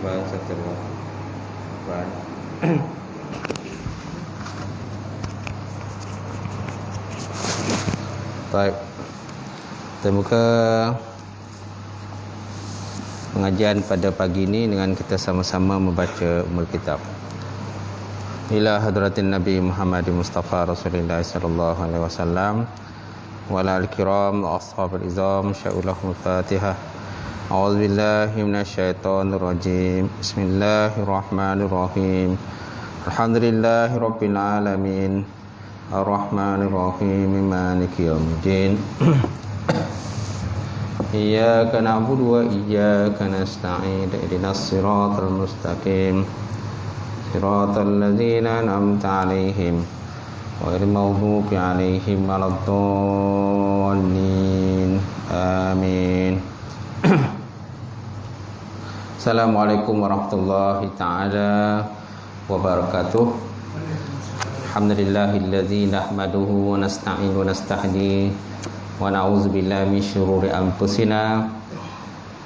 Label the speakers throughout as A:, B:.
A: Bahasa terus. Baik. Kita buka pengajian pada pagi ini dengan kita sama-sama membaca Ummul Kitab. Ila hadratin Nabi Muhammad Mustafa Rasulullah sallallahu alaihi wasallam wa ala al-kiram wa ashabil izam sya'ulahul Fatihah. A'udzu billahi minasyaitonir rajim. Bismillahirrahmanirrahim. Alhamdulillahirabbil alamin. Ar-Rahmanir Rahim. Maliki yaumiddin. Iyyaka na'budu wa iyyaka nasta'in. Ihdinas siratal mustaqim. Siratal ladzina an'amta 'alaihim ghairil maghdubi 'alaihim waladdallin. Amin. Assalamualaikum warahmatullahi taala wabarakatuh. Alhamdulillahilladzi nahmaduhu wa nasta'inu wa nastahdi wa na'udzu billahi min syururi anfusina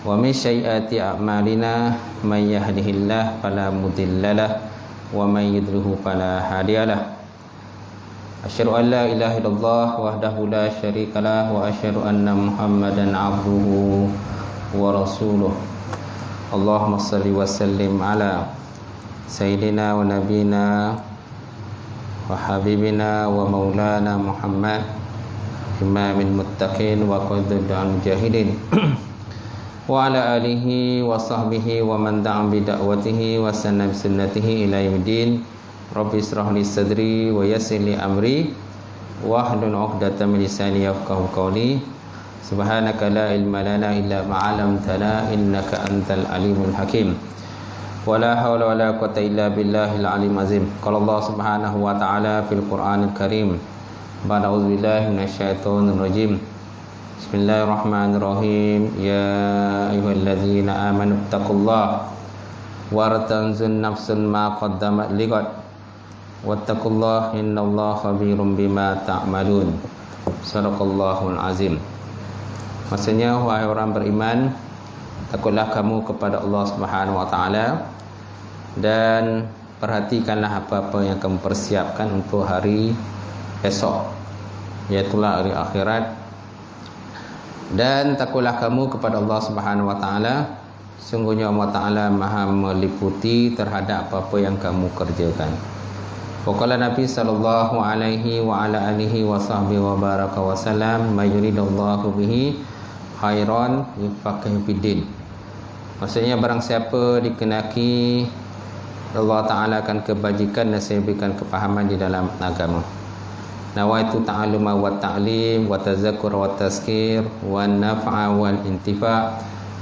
A: wa min sayyiati a'malina. May yahdihillahu fala mudhillalah wa may yudhlilhu fala hadiyalah. Asyhadu an la ilaha illallah wahdahu la syarikalah wa asyhadu anna Muhammadan 'abduhu wa rasuluh. Allahumma salli wa sallim ala sayyidina wa nabina wa habibina wa maulana Muhammad imamil muttaqin wa qaidul mujahidin wa ala alihi wa sahbihi wa man da'a bi da'watihi wa sanna bi sunnatihi ila yaumiddin. Rabbi israh li sadri wa yassir li amri wa hlul 'uqdatam min lisani yafqahu qawli. Subhanaka la ilma lana illa ma 'allamtana innaka antal alimul hakim. Wala haula wala quwwata illa billahil alim azim. Qala Allah Subhanahu wa ta'ala fil Qur'anil Karim. Ba'da auzubillahi minasyaitonir rajim. Bismillahirrahmanirrahim. Ya ayyuhalladzina amanu taqullaha wartanzun nafsun ma qaddamat liqad wattaqullaha innallaha khabirum bima ta'malun. Shadaqallahul azim. Maksudnya, wahai orang beriman, takutlah kamu kepada Allah Subhanahu wa taala dan perhatikanlah apa-apa yang kamu persiapkan untuk hari esok, yaitu hari akhirat. Dan takutlah kamu kepada Allah Subhanahu wa taala, sungguhnya Allah taala Maha meliputi terhadap apa-apa yang kamu kerjakan. Waqala Nabi sallallahu alaihi wa ala alihi wa sahbihi wa baraka wa salam, may yuridullahu bihi khairan yufaqihu fiddin. Maksudnya, barang siapa dikenaki Allah Ta'ala akan kebajikan dan saya berikan kepahaman di dalam agama. Nawaitu ta'aluma wa ta'lim wa tazakkur wa tazkir wa naf'a wal intifa'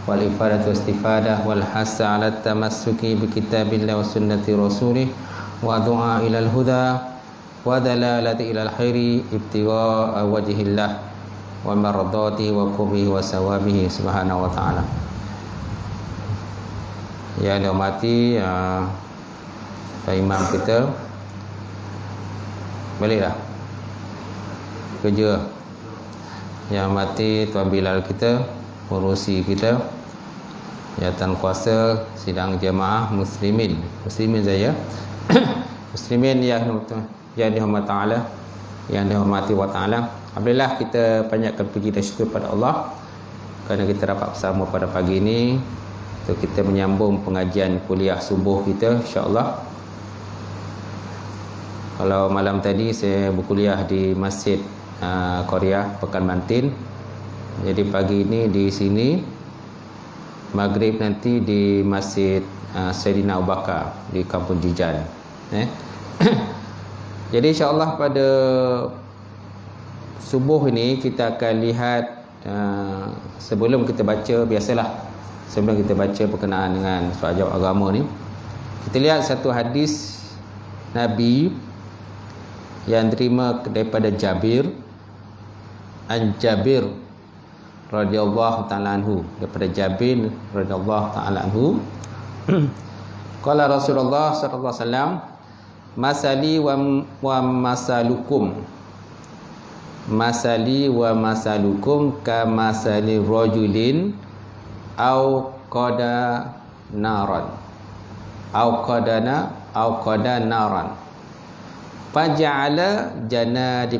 A: wal ifadatu istifadah wal hasa ala tamassuki bi kitabillah wa sunnati rasulih wa du'a ilal huda wa dalalati ilal khairi ibtigha'a wajhillah wa mardati wa qubihi wa sawabihi subhanahu wa ta'ala. Yang dihormati Pak Imam kita, baliklah kerja. Yang dihormati Tuan Bilal kita, pengurusi kita, jawatan kuasa sidang jemaah muslimin saya muslimin yang dihormati Allah, yang dihormati wa ta'ala. Alhamdulillah, kita banyakkan puji dan syukur pada Allah kerana kita dapat bersama pada pagi ini untuk kita menyambung pengajian kuliah subuh kita, insya-Allah. Kalau malam tadi saya berkuliah di Masjid Korea Pekan Mantin. Jadi pagi ini di sini, maghrib nanti di Masjid Saidina Abu Bakar di Kampung Jijan. Jadi insyaAllah pada subuh ini kita akan lihat, sebelum kita baca, biasalah sebelum kita baca berkenaan dengan soal jawab agama ni, kita lihat satu hadis Nabi yang terima daripada Jabir radhiyallahu ta'ala anhu, daripada Jabir radhiyallahu ta'ala anhu. Qala Rasulullah sallallahu alaihi wasallam, masali wa masalukum kamasali rajulin au qada naran faja'ala janadib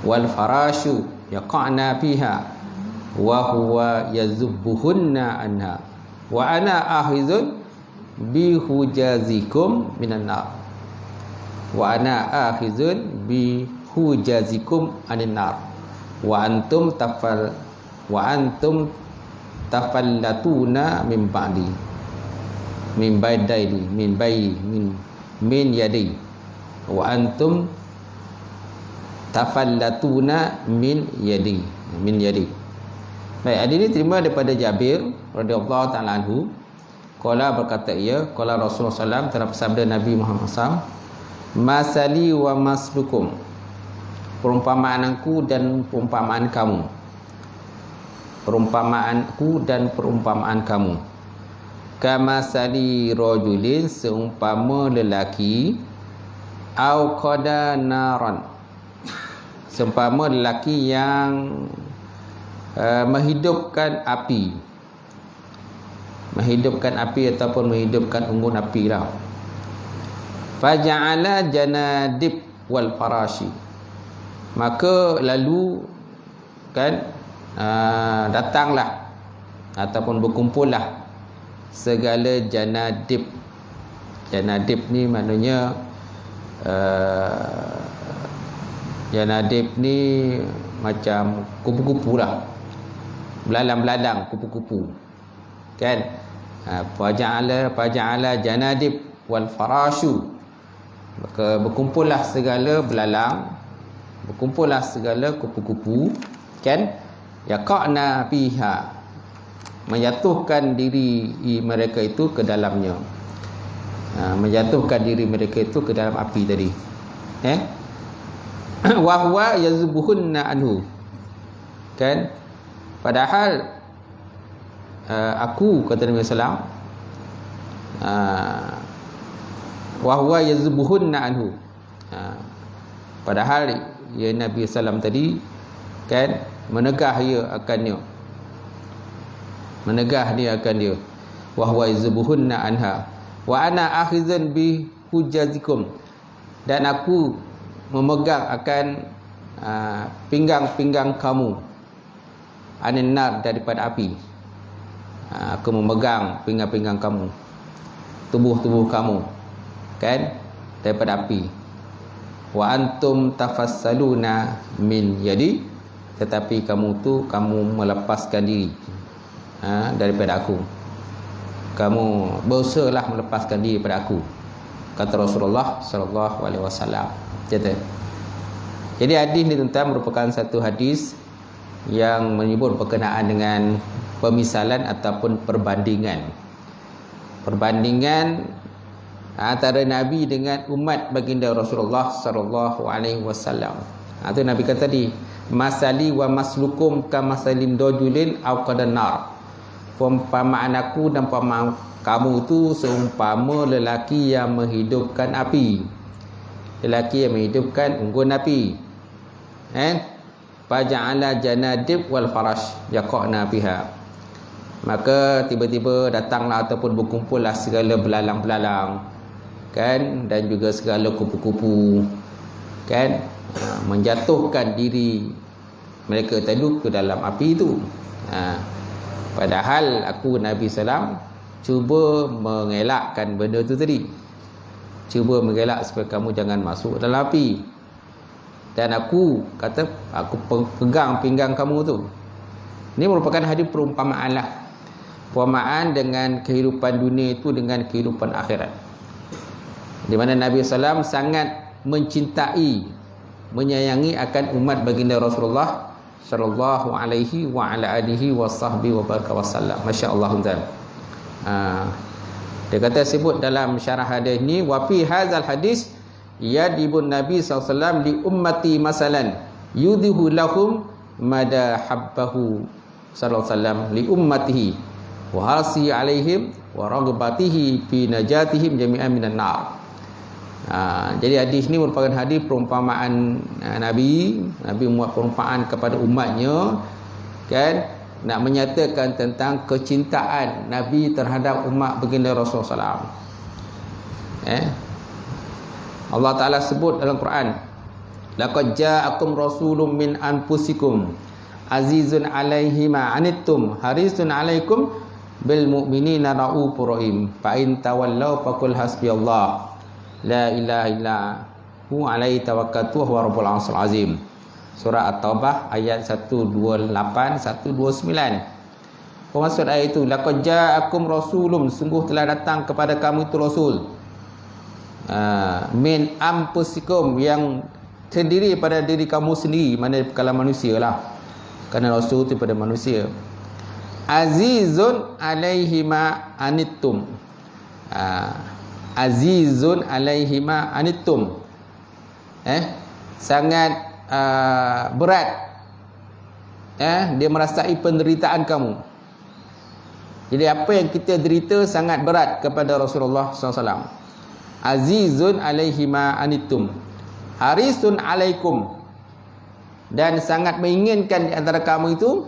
A: wal farashu yaqa'na fiha wa huwa yazubbuhunna anha wa ana ahizun bi hujazikum minan nar anin nar wa antum tafallatuna min ba'di min yadi wa antum tafallatuna min yadi. Baik, hadis ini terima daripada Jabir radhiyallahu ta'ala anhu. Qala, berkata ia, qala Rasulullah sallallahu alaihi wasallam, terhadap sabda Nabi Muhammad SAW, masali wa maslukum, perumpamaanku dan perumpamaan kamu, kamasali rajulin, seumpama lelaki, au qada naran, seumpama lelaki yang menghidupkan api ataupun menghidupkan unggun api lah. Faja'ala janadib wal farashi, maka lalu kan datanglah ataupun berkumpullah segala janadib. Janadib ni maknanya janadib ni macam kupu-kupu lah, belalang-belalang, kupu-kupu kan. Faja'ala janadib wal farashu, maka berkumpullah segala belalang, berkumpullah segala kupu-kupu kan, yaqa'na fiha, menjatuhkan diri mereka itu ke dalamnya, menjatuhkan diri mereka itu ke dalam api tadi. Wa huwa yazbuhunna anhu, kan, padahal aku, kata Nabi sallallahu alaihi wasallam, wa huwa yazbuhunna anhu, padahal ya Nabi sallam tadi kan menegah dia akan dia, wa huwa yazbuhunna anha wa ana akhizun bi hujazikum, dan aku memegang akan pinggang-pinggang kamu, anin nar, daripada api. Aku memegang pinggang-pinggang kamu, tubuh kamu kan, daripada api. Wa antum tafassaluna min yadi, tetapi kamu melepaskan diri daripada aku. Kamu berusahalah melepaskan diri daripada aku, kata Rasulullah sallallahu alaihi wasallam. Jadi hadis ni tuan-tuan merupakan satu hadis yang menyebut berkenaan dengan pemisalan ataupun perbandingan antara Nabi dengan umat baginda Rasulullah sallallahu alaihi wasallam. Itu Nabi kata tadi, masali wa maslukum kamasalin rajulin aw qadan nar, perumpamaan aku dan perumpamaan kamu itu seumpama lelaki yang menghidupkan api, lelaki yang menghidupkan unggun api. Faja'ala janadib wal farash yaqa'na biha, maka tiba-tiba datanglah ataupun berkumpullah segala belalang-belalang kan, dan juga segala kupu-kupu kan, menjatuhkan diri mereka tadi ke dalam api itu. Padahal aku Nabi SAW cuba mengelakkan benda itu tadi. cuba mengelak supaya kamu jangan masuk dalam api. Dan aku kata, aku pegang pinggang kamu tu. Ini merupakan hadis perumpamaan lah. Perumpamaan dengan kehidupan dunia itu dengan kehidupan akhirat. Di mana Nabi SAW sangat mencintai, menyayangi akan umat baginda Rasulullah sallallahu alaihi wa ala alihi wa sahbihi wa baraka wasallam. Masya-Allah tuan. Dia kata sebut dalam syarah hadis ni, wa fi hadzal hadis yadibun Nabi SAW li ummati masalan yudhihu lahum mada habbahu sallallahu alaihi wasallam li ummatihi wa hasi alaihim wa ragbatihi fi najatihim jami'an minan nar. Jadi hadis ni merupakan hadis perumpamaan Nabi membuat perumpamaan kepada umatnya, kan, nak menyatakan tentang kecintaan Nabi terhadap umat baginda Rasulullah SAW. Allah Ta'ala sebut dalam Quran, laqad ja'akum rasulun min anfusikum azizun alaihi ma anittum harisun alaikum bil mu'minina raufur rahim fa in tawallaw faqul hasbiyallah la ilaha illa hu alaihi tawakkaltu wa rabbul arsyil azim. Surah At-Taubah ayat 128 129. Apa maksud ayat itu? Laqad ja'akum rasulun, sungguh telah datang kepada kamu itu rasul, min anfusikum, yang terdiri pada diri kamu sendiri, mana kalangan manusia lah, kerana rasul itu pada manusia. Azizun alaihi ma anittum, azizun alaihi ma anittum, sangat berat, dia merasai penderitaan kamu. Jadi apa yang kita derita sangat berat kepada Rasulullah SAW. Azizun alaihi ma anittum harisun alaikum, dan sangat menginginkan di antara kamu itu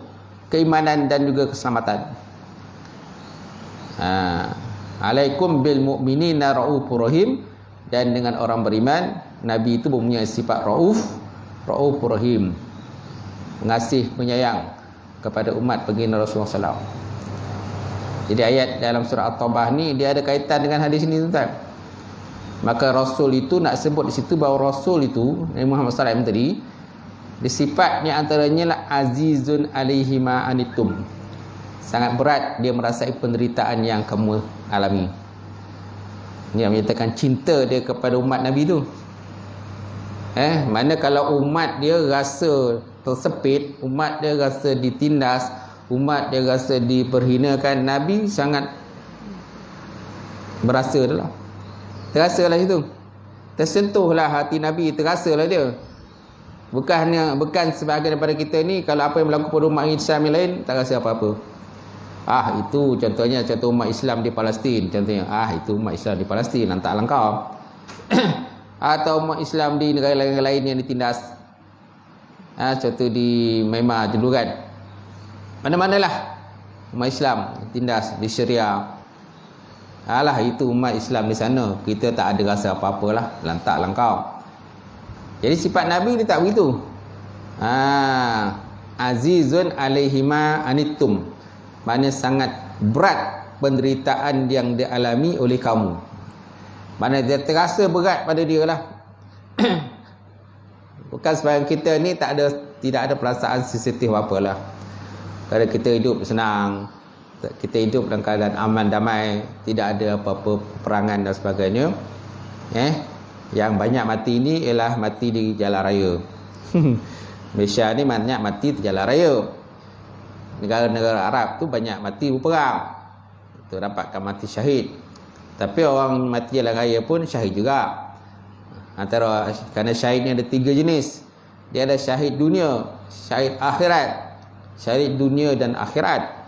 A: keimanan dan juga keselamatan. Alaikum bil mu'minina raufur rahim, dan dengan orang beriman Nabi itu mempunyai sifat raufur rahim, pengasih penyayang kepada umat baginda Rasulullah SAW. Jadi ayat dalam surah At-Taubah ni dia ada kaitan dengan hadis ini tuan. Maka Rasul itu nak sebut di situ bahawa Rasul itu Nabi Muhammad SAW tadi, sifatnya antaranya lah azizun alaihi ma anittum, sangat berat dia merasai penderitaan yang kamu alami. Ini yang menyatakan cinta dia kepada umat Nabi tu. Mana kalau umat dia rasa tersepit, umat dia rasa ditindas, umat dia rasa diperhinakan, Nabi sangat berasa dah lah. Terasalah itu. Tersentuhlah hati Nabi, terasalah dia. Bukan sebahagian daripada kita ni, kalau apa yang berlaku pada umat Islam yang lain tak rasa apa-apa. Itu contohnya contoh umat Islam di Palestin, contohnya itu umat Islam di Palestin, lantaklah kau. Atau umat Islam di negara lain yang ditindas, contoh di Myanmar dulu kan, mana-manalah umat Islam ditindas di Syria. Itu umat Islam di sana, kita tak ada rasa apa-apalah, lantaklah kau. Jadi sifat Nabi ni tak begitu. Azizun alaihi ma anittum, maknanya sangat berat penderitaan yang dialami oleh kamu. Mana dia terasa berat pada dia lah. Bukan sebahagian kita ni tidak ada perasaan sensitif apalah. Kalau kita hidup senang, kita hidup dalam keadaan aman damai, tidak ada apa-apa peperangan dan sebagainya. Yang banyak mati ni ialah mati di jalan raya. Malaysia ni banyak mati di jalan raya. Negara-negara Arab tu banyak mati berperang, itu dapatkan mati syahid. Tapi orang mati jalan raya pun syahid juga. Kerana syahid ni ada 3 jenis. Dia ada syahid dunia, syahid akhirat. Syahid dunia dan akhirat.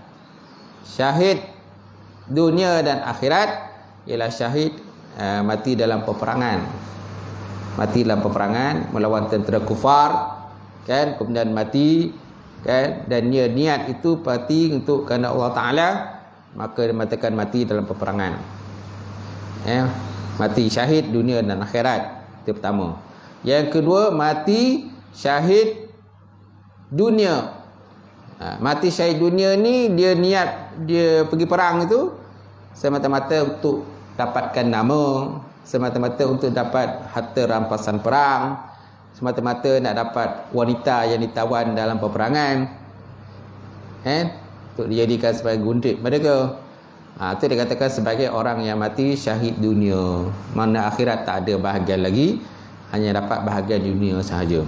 A: Syahid dunia dan akhirat ialah syahid mati dalam peperangan. Mati dalam peperangan melawan tentera kufar, kan, kemudian mati, kan, dan niat itu mati untuk kerana Allah Ta'ala, maka dia mengatakan mati dalam peperangan. Mati syahid dunia dan akhirat, itu pertama. Yang kedua, mati syahid dunia. Mati syahid dunia ni dia niat dia pergi perang itu semata-mata untuk dapatkan nama, semata-mata untuk dapat harta rampasan perang, semata-mata nak dapat wanita yang ditawan dalam peperangan, untuk dijadikan sebagai gundik mereka. Itu dikatakan sebagai orang yang mati syahid dunia, mana akhirat tak ada bahagian lagi, hanya dapat bahagian dunia sahaja.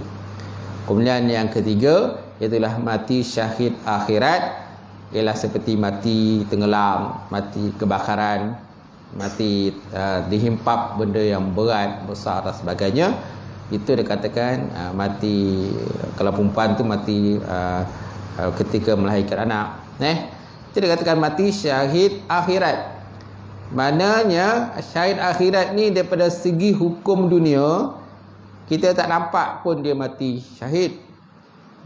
A: Kemudian yang ketiga, iaitulah mati syahid akhirat, ialah seperti mati tenggelam, mati kebakaran, mati dihimpap benda yang berat, besar dan sebagainya. Itu dikatakan mati, kalau perempuan tu mati ketika melahirkan anak. Itu dikatakan mati syahid akhirat. Maknanya syahid akhirat ni daripada segi hukum dunia, kita tak nampak pun dia mati syahid,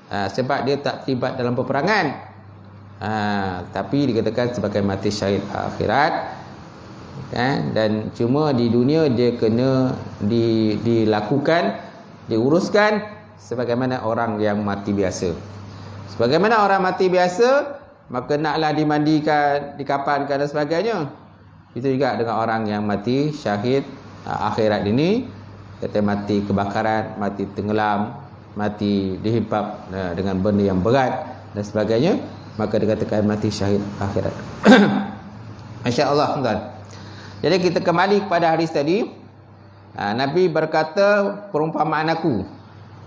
A: sebab dia tak terlibat dalam peperangan. Tapi dikatakan sebagai mati syahid akhirat, dan cuma di dunia dia kena dilakukan, diuruskan sebagaimana orang yang mati biasa. Sebagaimana orang mati biasa, maka naklah dimandikan, dikapankan dan sebagainya. Itu juga dengan orang yang mati syahid akhirat ini, kata mati kebakaran, mati tenggelam, mati dihimpap dengan benda yang berat dan sebagainya, maka dikatakan mati syahid akhirat. Masya-Allah, tuan. Jadi kita kembali kepada hadis tadi. Nabi berkata, perumpamaan aku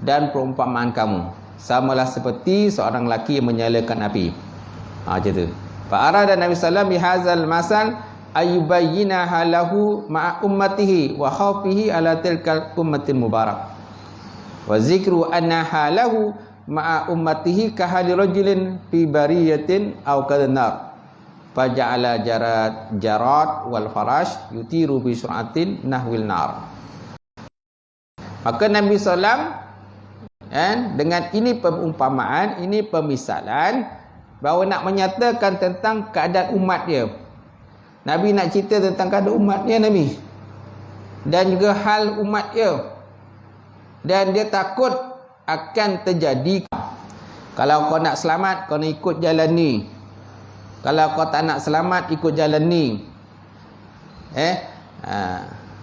A: dan perumpamaan kamu samalah seperti seorang lelaki yang menyalakan api. Macam tu. Fa arada Nabi sallallahu alaihi wasallam bihadzal masal ayubayyina halahu ma'a ummatihi wa khawfihi ala tilkal ummatil mubarak. Wa zikru anna halahu ma'a ummatihi ka hali rajulin fi bariyatin aw kadnar. Faja'ala jarat wal farash yutiru bi sur'atin nahwil nar. Maka Nabi sallallahu dengan ini perumpamaan, ini pemisalan, bahawa nak menyatakan tentang keadaan umat dia. Nabi nak cerita tentang keadaan umat dia, Nabi, dan juga hal umat dia, dan dia takut akan terjadi. Kalau kau nak selamat, kau nak ikut jalan ni. Kalau kau tak nak selamat, ikut jalan ni.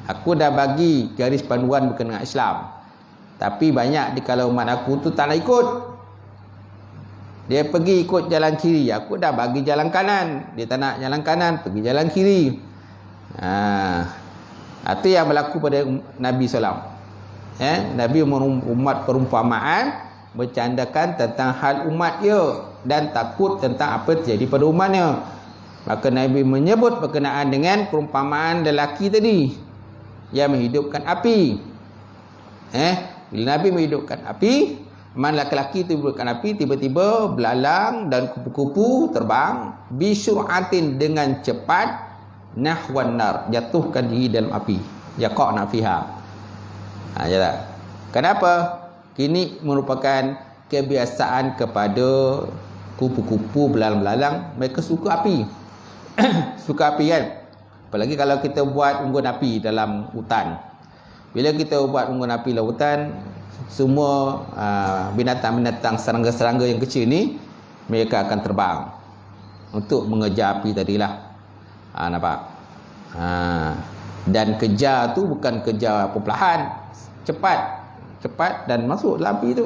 A: Aku dah bagi garis panduan berkenaan Islam, tapi banyak di kalau umat aku tu tak nak ikut. Dia pergi ikut jalan kiri, aku dah bagi jalan kanan. Dia tak nak jalan kanan, pergi jalan kiri. Itu yang berlaku pada Nabi SAW. Nabi umat perumpamaan, bercandakan tentang hal umat dia dan takut tentang apa terjadi pada umatnya. Maka Nabi menyebut berkenaan dengan perumpamaan lelaki tadi yang menghidupkan api. Bila Nabi menghidupkan api, lelaki itu menghidupkan api, tiba-tiba belalang dan kupu-kupu terbang bisyur'atin, dengan cepat, nahwan nar, jatuhkan diri dalam api, yaqa'na fiha. Kenapa? Ini merupakan kebiasaan kepada kupu-kupu, belalang-belalang, mereka suka api. Suka api kan. Apalagi kalau kita buat unggun api dalam hutan. Bila kita buat unggun api dalam hutan, semua binatang-binatang, serangga-serangga yang kecil ni, mereka akan terbang untuk mengejar api tadilah. Nampak? Dan kejar tu bukan kejar perlahan, cepat dan masuk dalam api tu.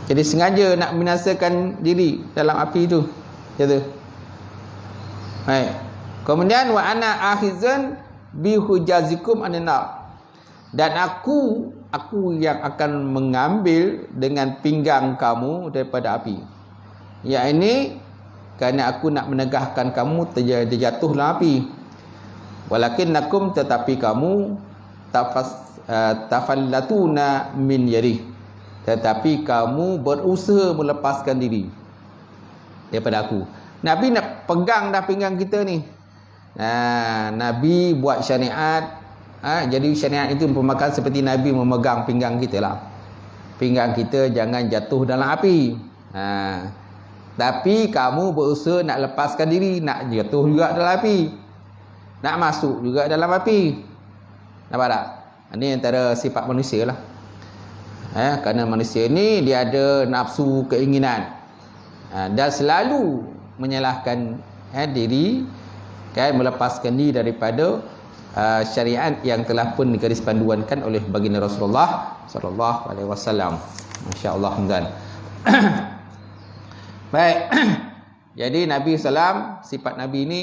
A: Jadi sengaja nak binasakan diri dalam api tu. Gitu. Baik. Kemudian wa ana akhizan bi hujazikum anan. Dan aku yang akan mengambil dengan pinggang kamu daripada api. Ya, ini kerana aku nak menegahkan kamu terjatuh dalam api. Walakinnakum, tetapi kamu tafallatuna min yadi, tetapi kamu berusaha melepaskan diri daripada aku. Nabi nak pegang dah pinggang kita ni. Nabi buat syariat. Jadi syariat itu memakan seperti Nabi memegang pinggang kita lah. Pinggang kita jangan jatuh dalam api. Tapi kamu berusaha nak lepaskan diri, nak jatuh juga dalam api, nak masuk juga dalam api. Nampak tak? Ini antara sifat manusia lah. Kerana manusia ni dia ada nafsu, keinginan, dan selalu menyalahkan diri, melepaskan diri daripada syariat yang telah pun digaris panduankan oleh baginda Rasulullah sallallahu alaihi wasallam. Masya-Allah hamdan. Baik. Jadi Nabi sallam, sifat Nabi ini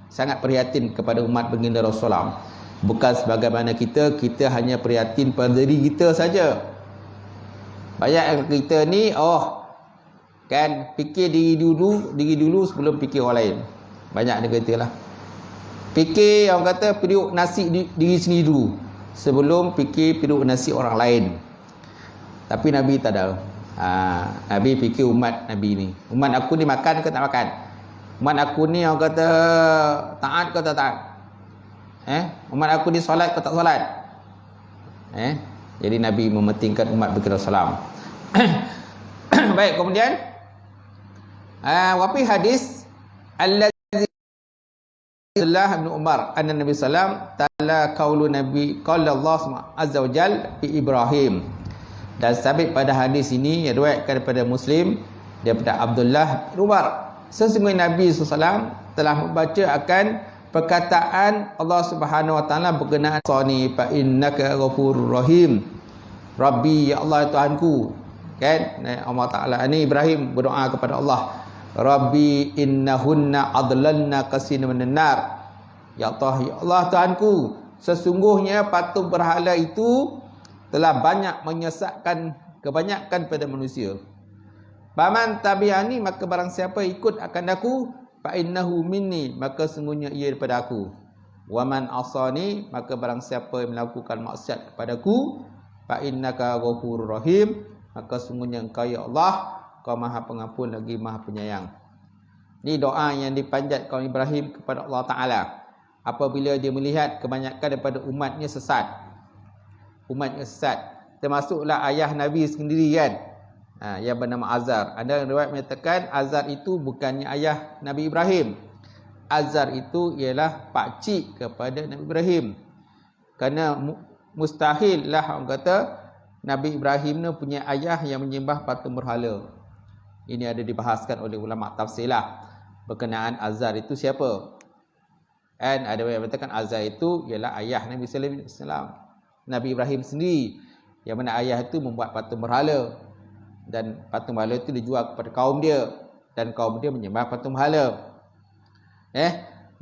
A: sangat prihatin kepada umat baginda Rasulullah. Bukan sebagaimana kita hanya prihatin pada diri kita saja. Banyak kita ni kan fikir diri dulu sebelum fikir orang lain. Banyak dia katalah. Fikir orang kata periuk nasib diri sendiri dulu sebelum fikir periuk nasib orang lain. Tapi Nabi tak ada. Nabi fikir umat Nabi ni. Umat aku ni makan ke tak makan? Umat aku ni orang kata taat ke tak taat? Umat aku ni solat ke tak solat? Jadi Nabi mementingkan umat baginda Rasulullah. Baik, kemudian wa fi hadis Abdullah bin Umar anna Nabi sallam ta'ala qaulu Nabi qala Allah azza wa jalla fi Ibrahim. Dan sabit pada hadis ini yang diriwayatkan daripada Muslim daripada Abdullah bin Umar, sesungguhnya Nabi sallam telah membaca akan perkataan Allah Subhanahu wa taala berkenaan sani fa innaka ghafurur rahim. Rabbi, ya Allah Tuhanku, kan Allah taala ini Ibrahim berdoa kepada Allah, Rabbi innahunna adlalna katsiran minan nar. Ya Allah Tuhanku, sesungguhnya patung berhala itu telah banyak menyesatkan kebanyakan pada manusia. Faman tabi'ani, maka barang siapa ikut akan aku, fa innahu minni, maka sungguhnya ia daripada aku. Wa man asani, maka barang siapa yang melakukan maksiat kepadaku, fa innaka ghafurur rahim, maka sungguhnya engkau ya Allah, Kau Maha Pengampun lagi Maha Penyayang. Ini doa yang dipanjat kaum Ibrahim kepada Allah Ta'ala apabila dia melihat kebanyakan daripada umatnya sesat. Umatnya sesat. Termasuklah ayah Nabi sendiri kan, yang bernama Azar. Ada riwayat menyatakan Azar itu bukannya ayah Nabi Ibrahim. Azar itu ialah pakcik kepada Nabi Ibrahim. Kerana mustahil lah orang kata Nabi Ibrahim ni punya ayah yang menyembah patung berhala. Ini ada dibahaskan oleh ulama tafsir lah berkenaan Azar itu siapa. Dan ada yang mengatakan Azar itu ialah ayah Nabi sallallahu alaihi wasallam, Nabi Ibrahim sendiri, yang mana ayah itu membuat patung berhala dan patung berhala itu dijual kepada kaum dia dan kaum dia menyembah patung berhala.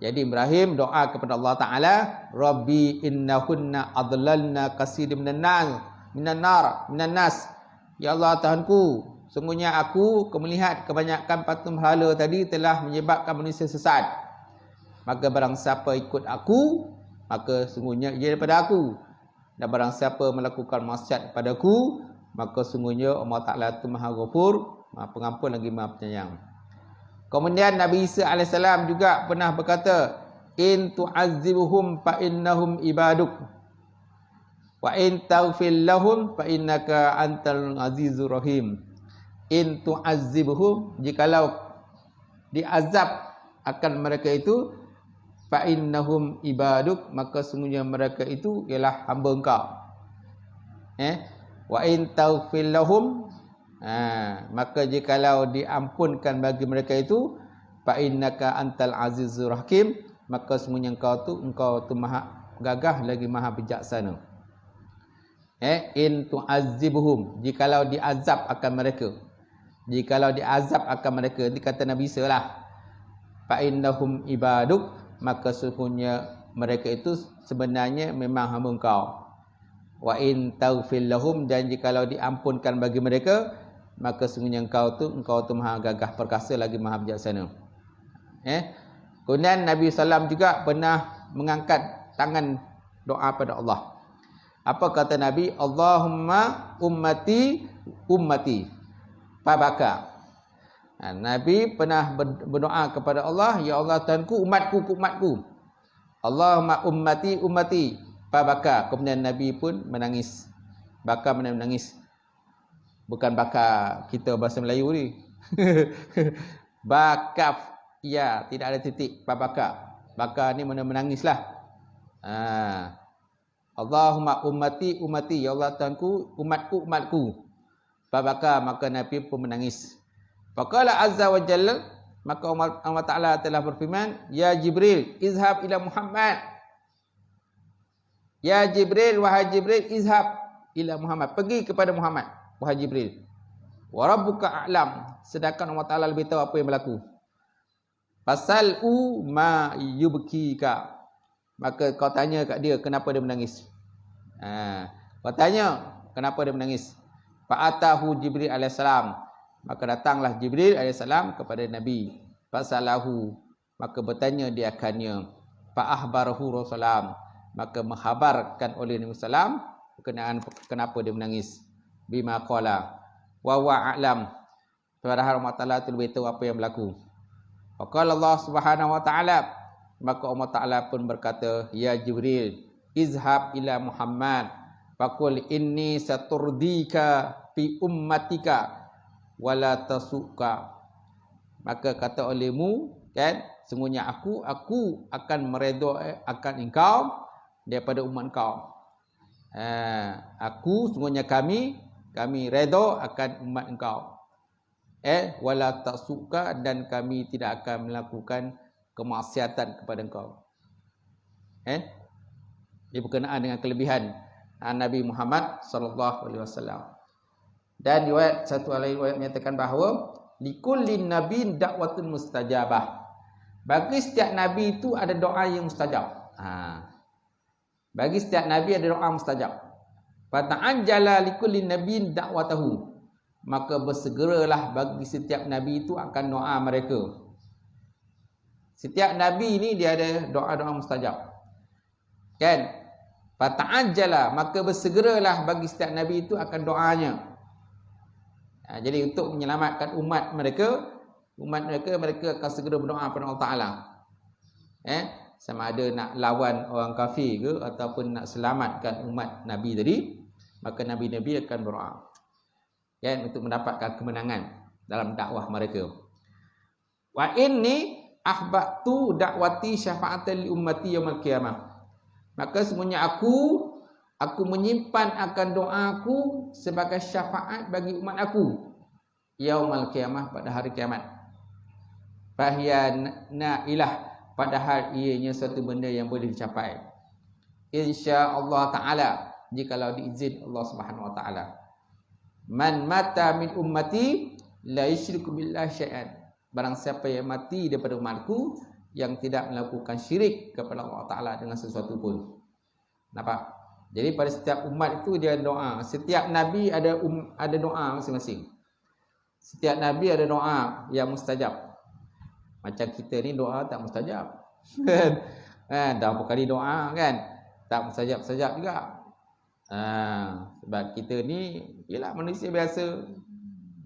A: Jadi Ibrahim doa kepada Allah Taala, Rabbi innahunna adlalna katsiran minan nas. Ya Allah Tuhanku, sungguhnya aku melihat kebanyakan patung berhala tadi telah menyebabkan manusia sesat. Maka barang siapa ikut aku, maka sungguhnya ia daripada aku. Dan barang siapa melakukan maksiat kepadaku, maka sungguhnya Allah Ta'ala itu Maha Ghafur, Maha Pengampun lagi Maha Penyayang. Kemudian Nabi Isa AS juga pernah berkata, In tu'azzibuhum fa innahum ibaduk, wa in taghfir lahum fa innaka antal azizur rahim. In tu'azzibuhum, jikalau diazab akan mereka itu, fa innahum ibaduk, maka sungguhnya mereka itu ialah hamba engkau. Wa in taghfir lahum, maka jikalau diampunkan bagi mereka itu, fa innaka antal azizur hakim, maka sungguhnya engkau tu maha gagah lagi maha bijaksana. In tu'azzibuhum, jikalau diazab akan mereka. Jikalau diazab akan mereka, ini kata Nabi Isa lah. Fa innahum ibaduk, maka sesungguhnya mereka itu sebenarnya memang hamba engkau. Wa in taghfir lahum, dan jikalau diampunkan bagi mereka, maka sesungguhnya engkau tu maha gagah perkasa lagi maha bijaksana. Kemudian Nabi SAW juga pernah mengangkat tangan doa pada Allah. Apa kata Nabi? Allahumma ummati fabaka. Nabi pernah berdoa kepada Allah, ya Allah Tuhanku, umatku. Allahumma ummati fabaka. Kemudian Nabi pun menangis. Baka menangis. Bukan baka kita bahasa Melayu ni. Bakaf, ya, tidak ada titik. Fabaka. Baka ni mana menangislah. Allahumma ummati, ya Allah Tuhanku, umatku. Fabaka, maka Nabi pun menangis. Faqala azza wa jalla, maka Allah Ta'ala telah berfirman, Ya Jibril, izhab ila Muhammad. Ya Jibril, wahai Jibril, izhab ila Muhammad, pergi kepada Muhammad, wahai Jibril. Wa rabbuka a'lam, sedangkan Allah Taala lebih tahu apa yang berlaku. Fasal'u ma yubkika, maka kau tanya kat dia kenapa dia menangis. Kau tanya kenapa dia menangis. Fa'atahu Jibril alaihissalam, maka datanglah Jibril alaihissalam kepada Nabi. Fasalahu, maka bertanya dia akannya. Fa'ahbarahu Rasulullah, maka menghabarkan oleh Nabi sallam berkenaan kenapa dia menangis. Bima qala wa a'lam, padahal Allah Taala tu lebih tahu apa yang berlaku. Faqala Allah Subhanahu wa taala, maka Allah Taala pun berkata, ya Jibril, izhab ila Muhammad faqul inni saturdika fi ummatika wala tasuka. Maka kata olehmu, kan, sungguhnya aku akan meredha akan engkau daripada umat kau. Aku sungguhnya kami redha akan umat engkau. Wala tasuka, dan kami tidak akan melakukan kemaksiatan kepada engkau. Dia berkenaan dengan kelebihan Nabi Muhammad sallallahu alaihi wasallam. Dan riwayat satu lain riwayat menyatakan bahawa likullin nabiyyin da'watun mustajabah. Bagi setiap nabi itu ada doa yang mustajab. Bagi setiap nabi ada doa mustajab. Fata'ajjala likullin nabiyyin da'watahu, maka bersegeralah bagi setiap nabi itu akan doa mereka. Setiap nabi ini dia ada doa-doa mustajab. Kan? Fata'ajjala, maka bersegeralah bagi setiap nabi itu akan doanya. Jadi untuk menyelamatkan umat mereka akan segera berdoa kepada Allah Taala. Sama ada nak lawan orang kafir ke ataupun nak selamatkan umat Nabi tadi, maka Nabi-Nabi akan berdoa, kan, untuk mendapatkan kemenangan dalam dakwah mereka. Wa inni ahbatu da'wati syafa'atan li ummati yaumil qiyamah. Maka semuanya aku menyimpan akan doaku sebagai syafaat bagi umat aku yaumil qiyamah, pada hari kiamat. Fahiya ilah, padahal ianya satu benda yang boleh dicapai, insya-Allah taala, jikalau diizin Allah Subhanahu wa taala. Man mata min ummati la yusyriku billahi syai'an, barang siapa yang mati daripada umatku yang tidak melakukan syirik kepada Allah Taala dengan sesuatu pun. Nampak? Jadi pada setiap umat itu dia doa. Setiap nabi ada doa masing-masing. Setiap nabi ada doa yang mustajab. Macam kita ni doa tak mustajab. Dah berapa kali doa kan, tak mustajab-mustajab juga. Sebab kita ni ialah manusia biasa,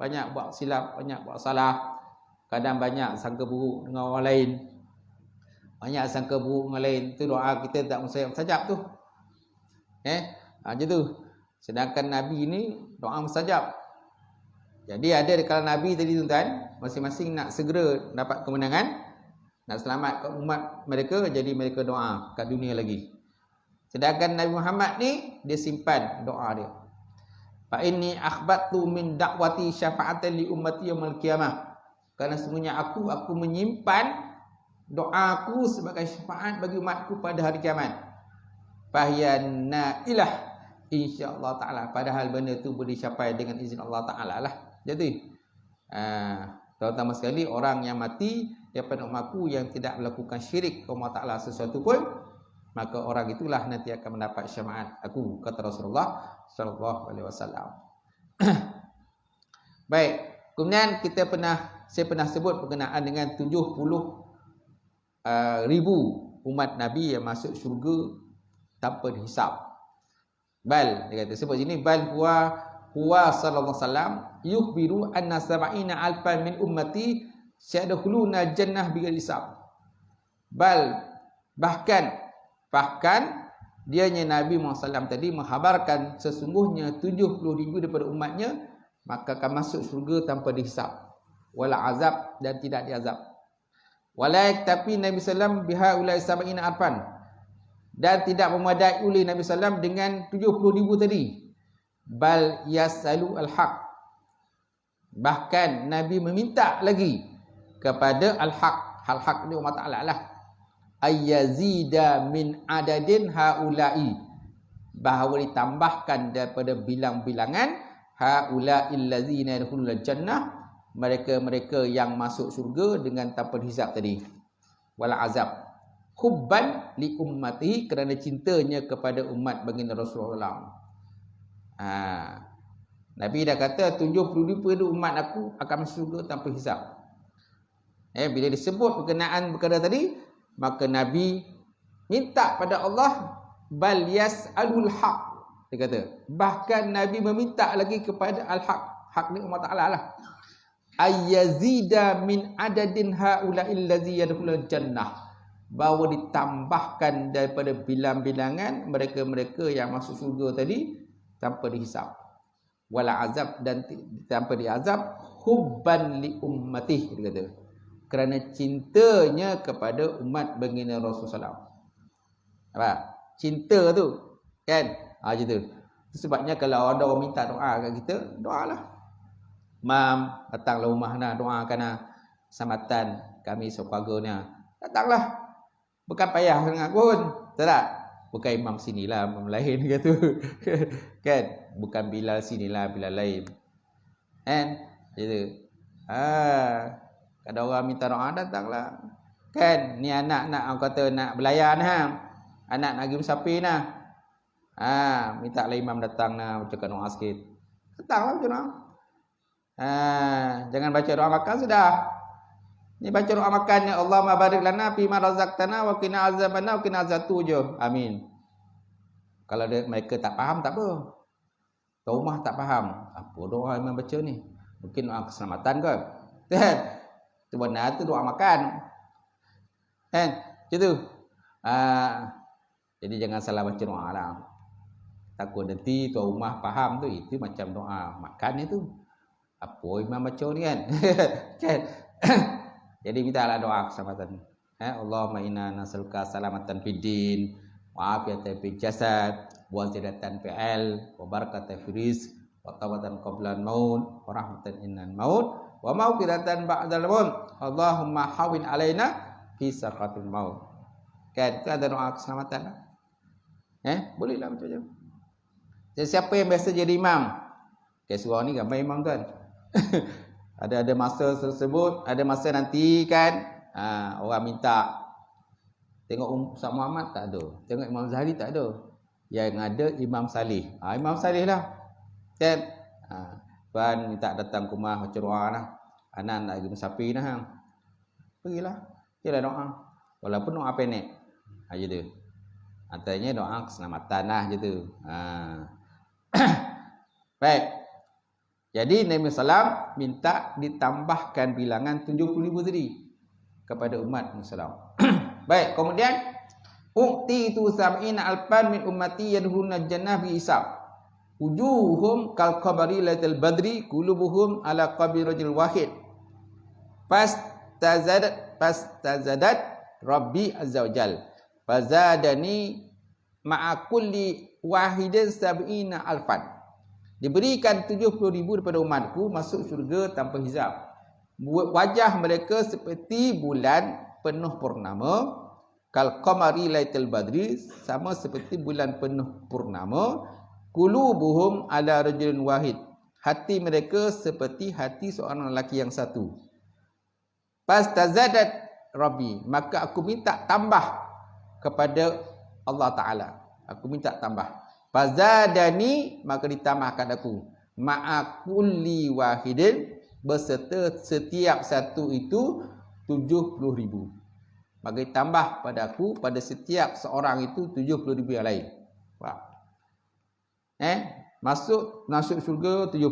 A: banyak buat silap, banyak buat salah, kadang banyak sangka buruk dengan orang lain. Banyak sangka buruk dengan lain, tu doa kita tak mustajab tu. Macam tu. Sedangkan Nabi ni doa mustajab. Jadi ada di kalangan Nabi tadi tuan-tuan, masing-masing nak segera dapat kemenangan, nak selamatkan umat mereka, jadi mereka doa kat dunia lagi. Sedangkan Nabi Muhammad ni dia simpan doa dia. Fa inni akhbatu min da'wati syafa'atan li ummati yaumil qiyamah. Karena sesungguhnya aku menyimpan doaku sebagai syafaat bagi umatku pada hari kiamat. Fahyana ilah, insya-Allah taala, padahal benda tu boleh dicapai dengan izin Allah taala lah. Jadi terutama sekali orang yang mati daripada umatku yang tidak melakukan syirik kepada Allah taala sesuatu pun, maka orang itulah nanti akan mendapat syafaat aku, kata Rasulullah sallallahu alaihi wasallam. Baik, kemudian saya pernah sebut berkenaan dengan 70,000 umat Nabi yang masuk syurga tanpa dihisab. Bal, dia kata sebut sini, bal huwa sallallahu alaihi wasallam yukhbiru anna 70 alfan min ummati sayadkhuluna jannah bighairi hisab. Bahkan dianya Nabi Muhammad SAW tadi menghabarkan sesungguhnya 70,000 daripada umatnya maka akan masuk syurga tanpa dihisab, wala azab, dan tidak diazab. Walaik, tapi Nabi SAW biha ulai 70 alfan, dan tidak memadai oleh Nabi SAW dengan 70,000 tadi. Bal yasalu al-haq, bahkan Nabi meminta lagi kepada al-haq. Al-haq ni Allah Ta'ala lah, ayyazida min adadin haula'i,
B: bahawa ditambahkan daripada bilang-bilangan haula illazina yadkhulul jannah, mereka-mereka yang masuk syurga dengan tanpa hisab tadi, wala azab, hubban li ummatihi, kerana cintanya kepada umat baginda Rasulullah. Nabi dah kata 70,000 umat aku akan masuk syurga tanpa hisab. Bila disebut berkenaan perkara tadi, maka Nabi minta pada Allah, bal yas'alul haq. Dia kata, bahkan Nabi meminta lagi kepada al-haq. Hak ni Allah Ta'ala lah. Ayyazida min adadin haula'il ladzi yadkhulul jannah, bahawa ditambahkan daripada bilang-bilangan mereka-mereka yang masuk syurga tadi tanpa dihisab, wala azab, dan tanpa diazab, hubban li ummatih, dia kata, kerana cintanya kepada umat baginda Rasulullah. Apa? Cinta tu kan? Macam tu. Sebabnya kalau ada orang minta doa kat kita, doalah. Mam, datanglah rumah nak doakan nak samatan kami sekeluarga ni. Datanglah. Bukan payah sangat pun. Tak? Bukan imam sinilah, imam lain kata. Kan? Bukan Bilal sinilah, Bilal lain. Kan? Gitu. Kalau orang minta doa, datanglah. Kan? Ni anak nak, orang kata nak belayan hang. Anak nak pergi musafir nah. Minta lah imam datang nah, bacakan doa sikit. Datanglah baca doa. Jangan baca doa makan sudah. Ni baca doa makan, ya Allahumma barik lana fi ma razaqtana wa qina azabannar wa qina azabtu je. Amin. Kalau mereka tak faham tak apa. Tuan rumah tak faham, apa doa imam baca ni? Mungkin doa keselamatan ke? Tu benar tu doa makan. Kan? Gitu. Jadi jangan salah baca doa lah. Takut nanti tuan rumah faham tu, itu macam doa makan itu. Apa imam baca ni kan? Kan? Jadi mintalah doa keselamatan. Allahumma inna nas'aluka salamatan fid din, wa afiyatan fil jasad, wa ziyadatan fil ilm, wa barakatan fil rizq, wa tawbatan qabla al-maut, wa rahmatan innal maut, wa maghfiratan ba'dal maut. Allahumma hawin alaina fi saqatil maut. Kan? Itu ada doa keselamatan. Bolehlah macam-macam. Jadi siapa yang biasa jadi imam? Okay, surah ni gambar imam kan. Ada masa tersebut, ada masa nanti kan, orang minta tengok Ustaz Muhammad, tak ada. Tengok Imam Zahari, tak ada. Yang ada Imam Salih. Imam Salih lah. Kan? Tuan minta datang ke rumah baca doa lah. Anak nak pergi musafir lah. Pergilah. Dia doa. Walaupun doa pendek. Macam tu. Antaranya doa keselamatan lah je tu. Baik. Jadi Nabi SAW minta ditambahkan bilangan 70,000 tadi kepada umat Islam. Baik, kemudian uqtitu sab'ina alfan min ummati yadkhuluna jannah bi hisab. Wujuhum kal qamari lailatul badri, qulubuhum ala qalbi rajul wahid. Fastazadat Rabbi azza wajal. Fazadani ma'a kulli wahidin sab'ina alfan. Diberikan 70,000 daripada umatku masuk syurga tanpa hisab. Wajah mereka seperti bulan penuh purnama, kal qamari lailatul badri, sama seperti bulan penuh purnama, qulubuhum ala rajulin wahid, hati mereka seperti hati seorang lelaki yang satu. Fastazadat Rabbi, maka aku minta tambah kepada Allah Ta'ala. Aku minta tambah. Fazadani, maka ditambahkan aku. Ma'a kulli wahidin, beserta setiap satu itu 70,000. Maka ditambah pada aku, pada setiap seorang itu 70,000 yang lain. Faham? Masuk syurga 70,000.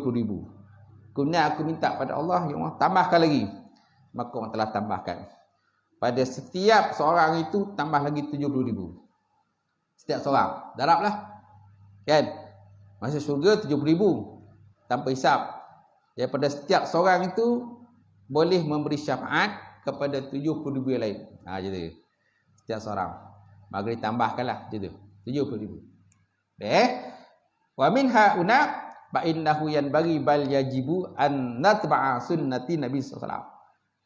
B: Kemudian aku minta pada Allah, ya Allah, tambahkan lagi. Maka Allah telah tambahkan. Pada setiap seorang itu tambah lagi 70,000. Setiap seorang. Darablah. Kan? Masuk syurga 70,000 tanpa hisab. Daripada setiap seorang itu boleh memberi syafaat kepada 70,000 yang lain. Macam tu. Setiap seorang. Maka ditambahkanlah macam tu. 70,000. Wa min hauna fa innahu yanbaghi bal yajibu an natba'a sunnati Nabi SAW.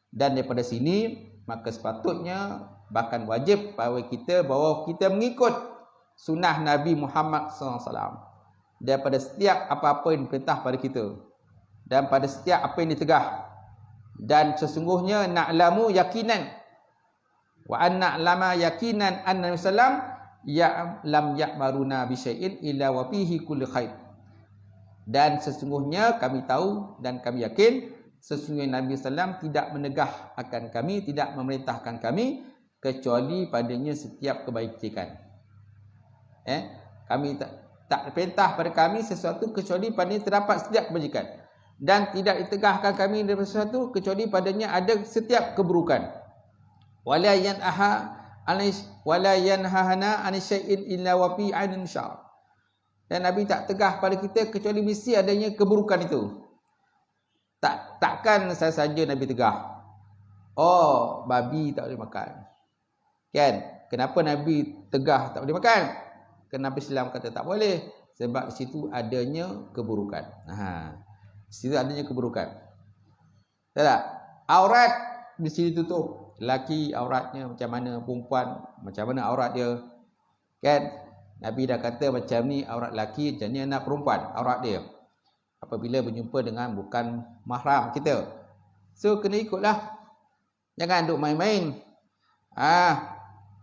B: Dan daripada sini maka sepatutnya bahkan wajib bahawa kita mengikut sunnah Nabi Muhammad SAW. Daripada setiap apa-apa yang diperintah pada kita. Dan pada setiap apa yang ditegah. Dan sesungguhnya na'lamu yakinan. Wa anna lama yakinan anna sallam ya lam ya'maruna bi syai'in illa wa fihi kullu khair. Dan sesungguhnya kami tahu dan kami yakin sesungguhnya Nabi sallam tidak menegah akan kami, tidak memerintahkan kami kecuali padanya setiap kebaikan. Kami tak perintah pada kami sesuatu kecuali padanya terdapat setiap kebajikan, dan tidak ditegahkan kami dari sesuatu kecuali padanya ada setiap keburukan. Wala yanhahana an syai'in illa wa fi 'ainin syar. Dan Nabi tak tegah pada kita kecuali mesti adanya keburukan itu. Takkan saja Nabi tegah. Oh, babi tak boleh makan. Kan? Kenapa Nabi tegah tak boleh makan? Kenapa Islam kata tak boleh? Sebab di situ adanya keburukan. Di situ adanya keburukan. Tak? Aurat mesti ditutup. Lelaki auratnya macam mana, perempuan macam mana aurat dia. Kan? Nabi dah kata macam ni aurat lelaki, macam ni anak perempuan aurat dia. Apabila berjumpa dengan bukan mahram kita. So kena ikutlah. Jangan duk main-main.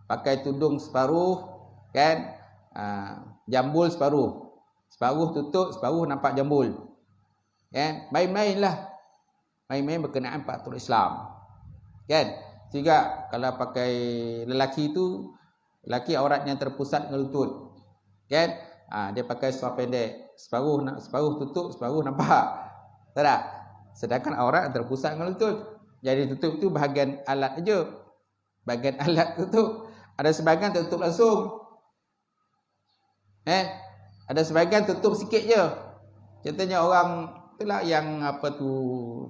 B: Pakai tudung separuh, kan? Jambul separuh. Separuh tutup, separuh nampak jambul. Kan? Main-mainlah. Main-main berkenaan peraturan Islam. Kan? Sehingga kalau pakai lelaki tu, lelaki auratnya terpusat dengan lutut. Kan? Dia pakai seluar pendek, separuh tutup, separuh nampak. Tak? Sedangkan aurat terpusat dengan lutut. Jadi tutup tu bahagian alat aja. Bahagian alat tutup. Ada sebahagian tutup langsung. Ada sebahagian tutup sikit je. Contohnya orang itulah yang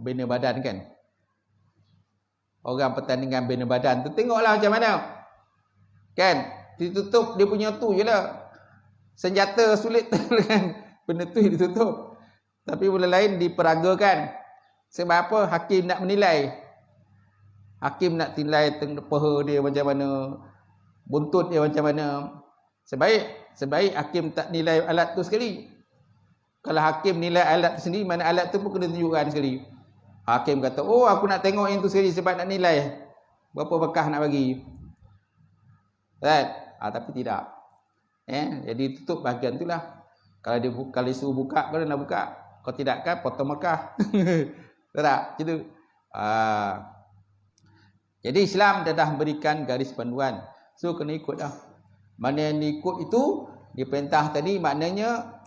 B: bina badan kan. Orang pertandingan bina badan tu tengoklah macam mana. Kan? Ditutup dia punya tu je lah. Senjata sulit dengan benda tu ditutup. Tapi benda lain diperagakan. Sebab apa? Hakim nak menilai. Hakim nak nilai paha dia macam mana, buntut dia macam mana. Sebaik hakim tak nilai alat tu sekali. Kalau hakim nilai alat tu sendiri, mana alat tu pun kena tunjukkan sekali. Hakim kata, oh aku nak tengok yang tu sekali sebab nak nilai. Berapa bekah nak bagi. Right? Tapi tidak. Jadi tutup bahagian tu lah. Kalau dia suruh buka, kau nak buka. Kalau tidak kan, potong Mekah. Tak? Gitu. Jadi Islam dah berikan garis panduan. So kena ikut lah. Mana yang diikut itu, diperintah tadi maknanya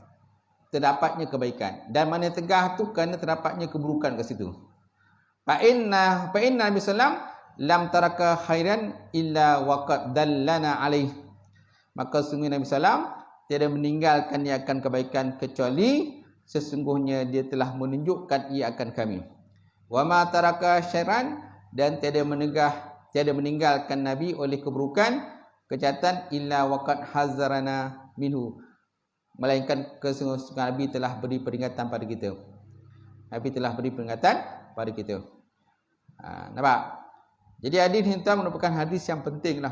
B: terdapatnya kebaikan. Dan mana tegah tu kerana terdapatnya keburukan ke situ. Fa'inna Nabi sallam lam taraka khairan illa waqad dallana alaih. Maka sungguh Nabi sallam tiada meninggalkan ia akan kebaikan kecuali sesungguhnya dia telah menunjukkan ia akan kami. Wa ma taraka syairan, dan tiada meninggalkan Nabi oleh keburukan, kejahatan, illa waqad hazarana minhu, melainkan kesungguh-sungguh Nabi telah beri peringatan pada kita. Nabi telah beri peringatan pada kita. Nampak? Jadi hadis ini merupakan hadis yang penting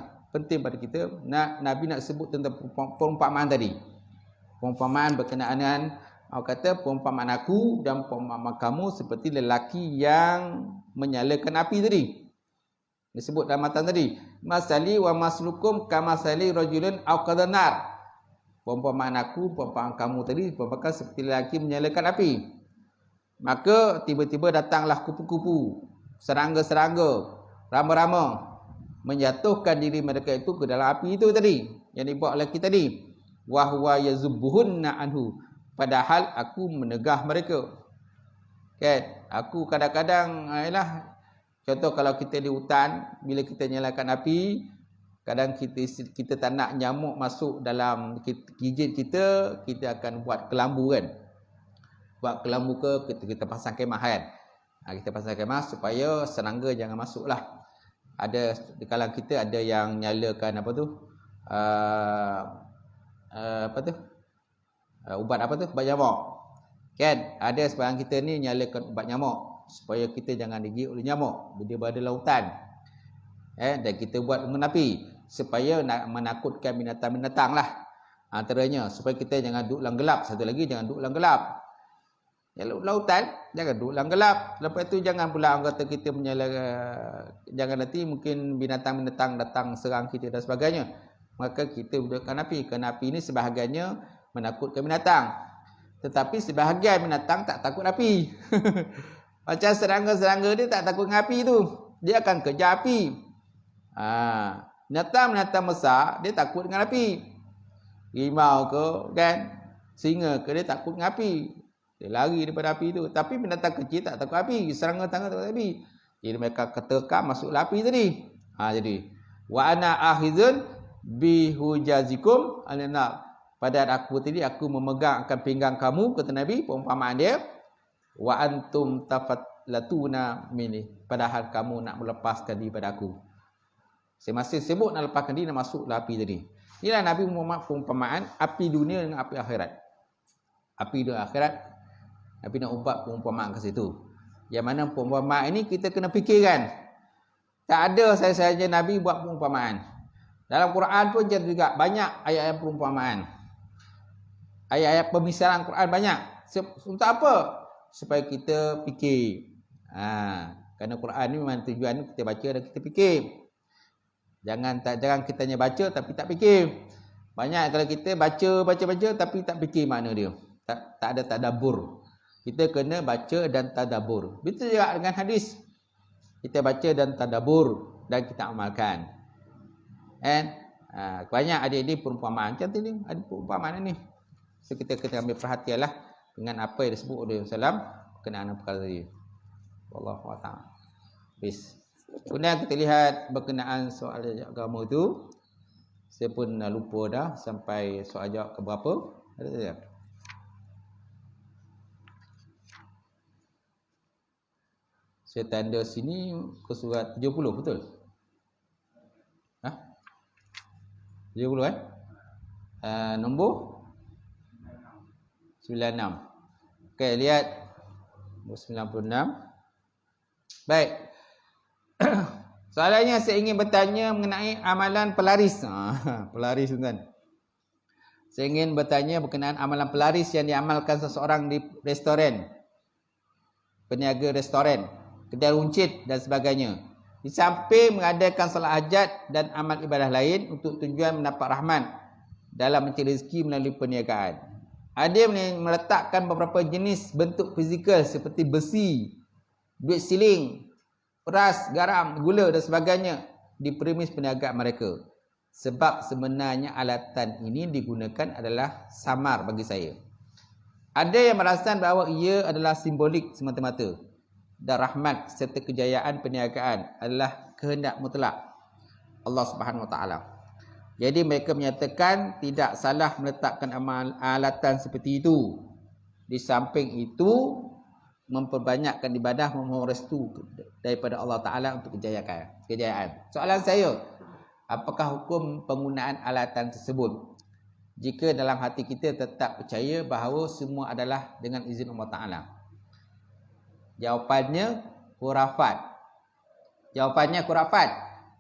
B: pada kita. Nabi nak sebut tentang perumpamaan tadi. Perumpamaan berkenaan dengan, kata perumpamaan aku dan perumpamaan kamu seperti lelaki yang menyalakan api tadi. Disebut dalam matan tadi. Masali wa maslukum kamasali rajulun awqadanar. Perumpamaan aku, perumpamaan kamu tadi perumpamaan seperti lelaki menyalakan api. Maka tiba-tiba datanglah kupu-kupu, serangga-serangga, rama-rama, menjatuhkan diri mereka itu ke dalam api itu tadi yang dibawa oleh kita tadi. Wa huwa yazubbuhunna anhu, padahal aku menegah mereka. Kan? Aku kadang-kadang contoh kalau kita di hutan, bila kita nyalakan api, kadang kita tak nak nyamuk masuk dalam gigit kita, kita akan buat kelambu kan. Buat kelambu ke kita pasang kemah kan. Kita pasang kemah supaya serangga jangan masuk lah. Ada di kalangan kita ada yang nyalakan ubat ubat nyamuk. Kan? Ada sebahagian kita ni nyalakan ubat nyamuk supaya kita jangan digigit oleh nyamuk bila berada lautan. Dan kita buat dengan api supaya nak menakutkan binatang-binatang lah. Antaranya supaya kita jangan duduk dalam gelap. Satu lagi, jangan duduk dalam gelap. Kalau lautan, jangan duduk dalam gelap. Lepas tu jangan pula orang kata kita jangan nanti mungkin binatang-binatang datang serang kita dan sebagainya. Maka kita dudukkan api. Kerana api ini sebahagiannya menakutkan binatang. Tetapi sebahagian binatang tak takut api. Macam serangga-serangga dia tak takut dengan api tu. Dia akan kejar api. Binatang-binatang besar dia takut dengan api. Rimau ke kan, singa ke dia takut dengan api. Dia lari daripada api tu. Tapi binatang kecil tak takut api. Serangga-serangga tak takut api. Jadi mereka ketekam masuklah api tadi. Jadi wa ana akhizun bihujazikum alana. Pada aku tadi aku memegang akan pinggang kamu, kata Nabi, perumpamaan dia. Wa antum tafatlatuna mini. Padahal kamu nak melepaskan diri pada aku. Semasa sibuk nak lepaskan diri, nak masuklah api tadi. Inilah Nabi perumpamaan api dunia dengan api akhirat. Api dunia akhirat, Nabi nak ubat perumpamaan ke situ. Yang mana perumpamaan ini kita kena fikirkan. Tak ada sahaja Nabi buat perumpamaan. Dalam Quran pun juga banyak ayat-ayat perumpamaan. Ayat-ayat pemisalan Quran banyak. Untuk apa? Supaya kita fikir. Kerana Quran ni memang tujuan kita baca dan kita fikir. Jangan kita hanya baca tapi tak fikir. Banyak kalau kita baca tapi tak fikir makna dia. Tak ada tadabbur. Kita kena baca dan tadabbur. Betul juga dengan hadis. Kita baca dan tadabbur dan kita amalkan. Banyak ada ini perumpamaan. Contoh ni ada perumpamaan ni. So kita kena ambil perhatianlah dengan apa yang disebut oleh Rasulullah berkenaan perkara tadi. Wallahu ta'ala. Bis. Kemudian kita lihat berkenaan soal agama itu. Saya pun lupa dah sampai soal jawab ke berapa. Ada tak? Saya tanda sini ke surat 70, betul? 70 nombor 96. Okey, lihat nombor 96. Baik. Soalannya saya ingin bertanya mengenai amalan pelaris. Pelaris kan. Saya ingin bertanya berkenaan amalan pelaris yang diamalkan seseorang di restoran. Peniaga restoran, kedai runcit dan sebagainya. Di samping mengadakan solat hajat dan amal ibadah lain untuk tujuan mendapat rahmat dalam mencari rezeki melalui perniagaan. Ada yang meletakkan beberapa jenis bentuk fizikal seperti besi, duit siling, beras, garam, gula dan sebagainya di premis perniagaan mereka. Sebab sebenarnya alatan ini digunakan adalah samar bagi saya. Ada yang merasakan bahawa ia adalah simbolik semata-mata. Dan rahmat serta kejayaan perniagaan adalah kehendak mutlak Allah Subhanahu Wa Taala. Jadi mereka menyatakan tidak salah meletakkan alatan seperti itu. Di samping itu memperbanyakkan ibadah memohon restu daripada Allah Taala untuk kejayaan. Soalan saya, apakah hukum penggunaan alatan tersebut? Jika dalam hati kita tetap percaya bahawa semua adalah dengan izin Allah Taala. Jawapannya khurafat.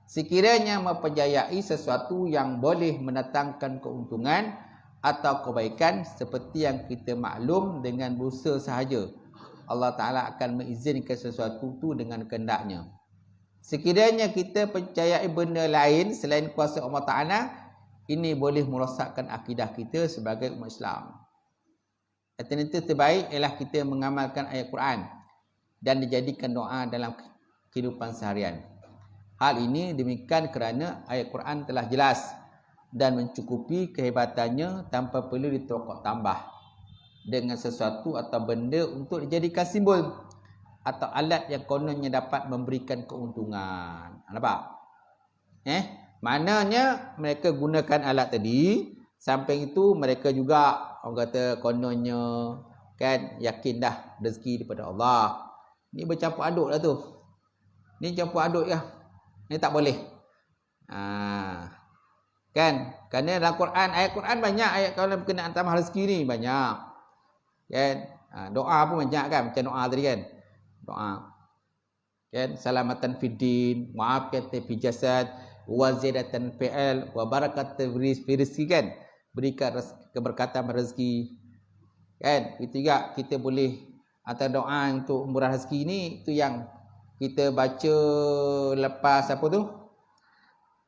B: Sekiranya mempercayai sesuatu yang boleh mendatangkan keuntungan atau kebaikan seperti yang kita maklum dengan berusaha sahaja, Allah Ta'ala akan mengizinkan sesuatu itu dengan kehendaknya. Sekiranya kita percayai benda lain selain kuasa Allah Ta'ala, ini boleh merosakkan akidah kita sebagai umat Islam. Alternatif terbaik ialah kita mengamalkan ayat Quran dan dijadikan doa dalam kehidupan seharian. Hal ini demikian kerana ayat Quran telah jelas dan mencukupi kehebatannya tanpa perlu ditokok tambah dengan sesuatu atau benda untuk dijadikan simbol atau alat yang kononnya dapat memberikan keuntungan. Nampak? Maknanya mereka gunakan alat tadi, samping itu mereka juga orang kata kononnya kan yakin dah rezeki daripada Allah. Ni bercampur aduk lah tu. Ni campur aduk ya. Ni tak boleh. Kan? Kerana dalam Quran, ayat Quran banyak ayat kalau berkenaan tambah rezeki ni banyak. Kan? Doa pun banyak kan, macam doa tadi kan. Doa. Kan? Salamatan fiddin, maafkan fi jasad, wa zidatan fi'al, wa barakatan fi rizqi kan. berikan keberkatan rezeki. Kan? Itu juga kita boleh antara doa untuk murah rezeki ni, itu yang kita baca lepas apa tu?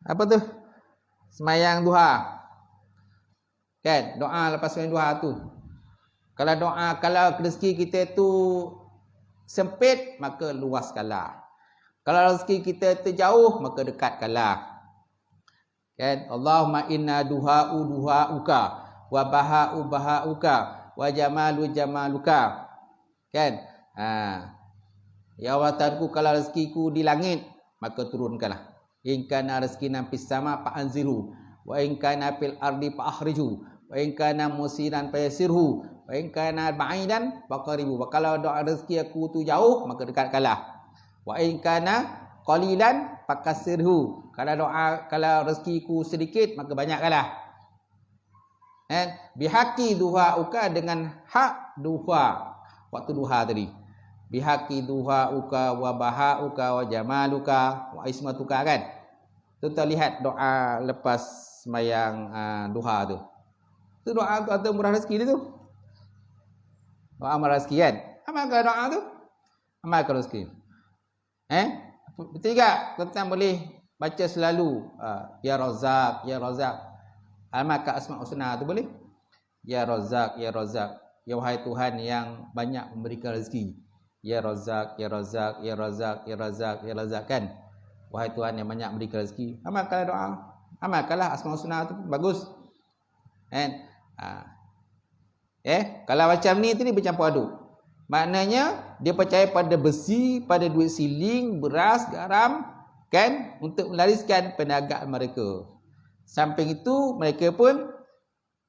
B: Apa tu? Semayang duha. Kan? Doa lepas semayang duha tu. Kalau doa, kalau rezeki kita tu sempit, maka luaskanlah. Kalau rezeki kita terjauh, maka dekatkanlah. Kan? Allahumma inna duha'uka wa baha'uka wa jamaluka. Kan? Ya Allah Tuhanku, kalau rezekiku di langit, maka turunkanlah. In kana rizqina fis sama fa anzilhu wa in kana fil ardi fa akhrijhu wa in kana musiran fa yasirhu wa in kana ba'idan fa qaribu. Kalau doa rezeki aku tu jauh, maka dekatkanlah. Wa in kana qalilan fa kasirhu. Kalau rezekiku sedikit, maka banyakkanlah. Bihaqi duha'uka, dengan hak duha waktu duha tadi. Bihaqi duha'uka wa baha'uka wa jamaluka wa ismatuka, kan? Kita lihat doa lepas sembahyang duha tu. Tu doa atau murah rezeki dia tu. Doa murah rezeki, kan? Amalkan doa tu. Amalkan rezeki. Betul juga, kita boleh baca selalu ya Razak, ya Razak. Amalkan Asmaul Husna tu boleh. Ya Razak, ya Razak. Ya wahai Tuhan yang banyak memberikan rezeki. Ya Razak, ya Razak, ya Razak, ya Razak, ya Razak, kan? Wahai Tuhan yang banyak memberikan rezeki. Amalkanlah doa. Amalkanlah Asmaul Husna tu, bagus. Kan? Kalau macam ni tadi bercampur aduk. Maknanya dia percaya pada besi, pada duit siling, beras, garam, kan? Untuk melariskan perniagaan mereka. Samping itu mereka pun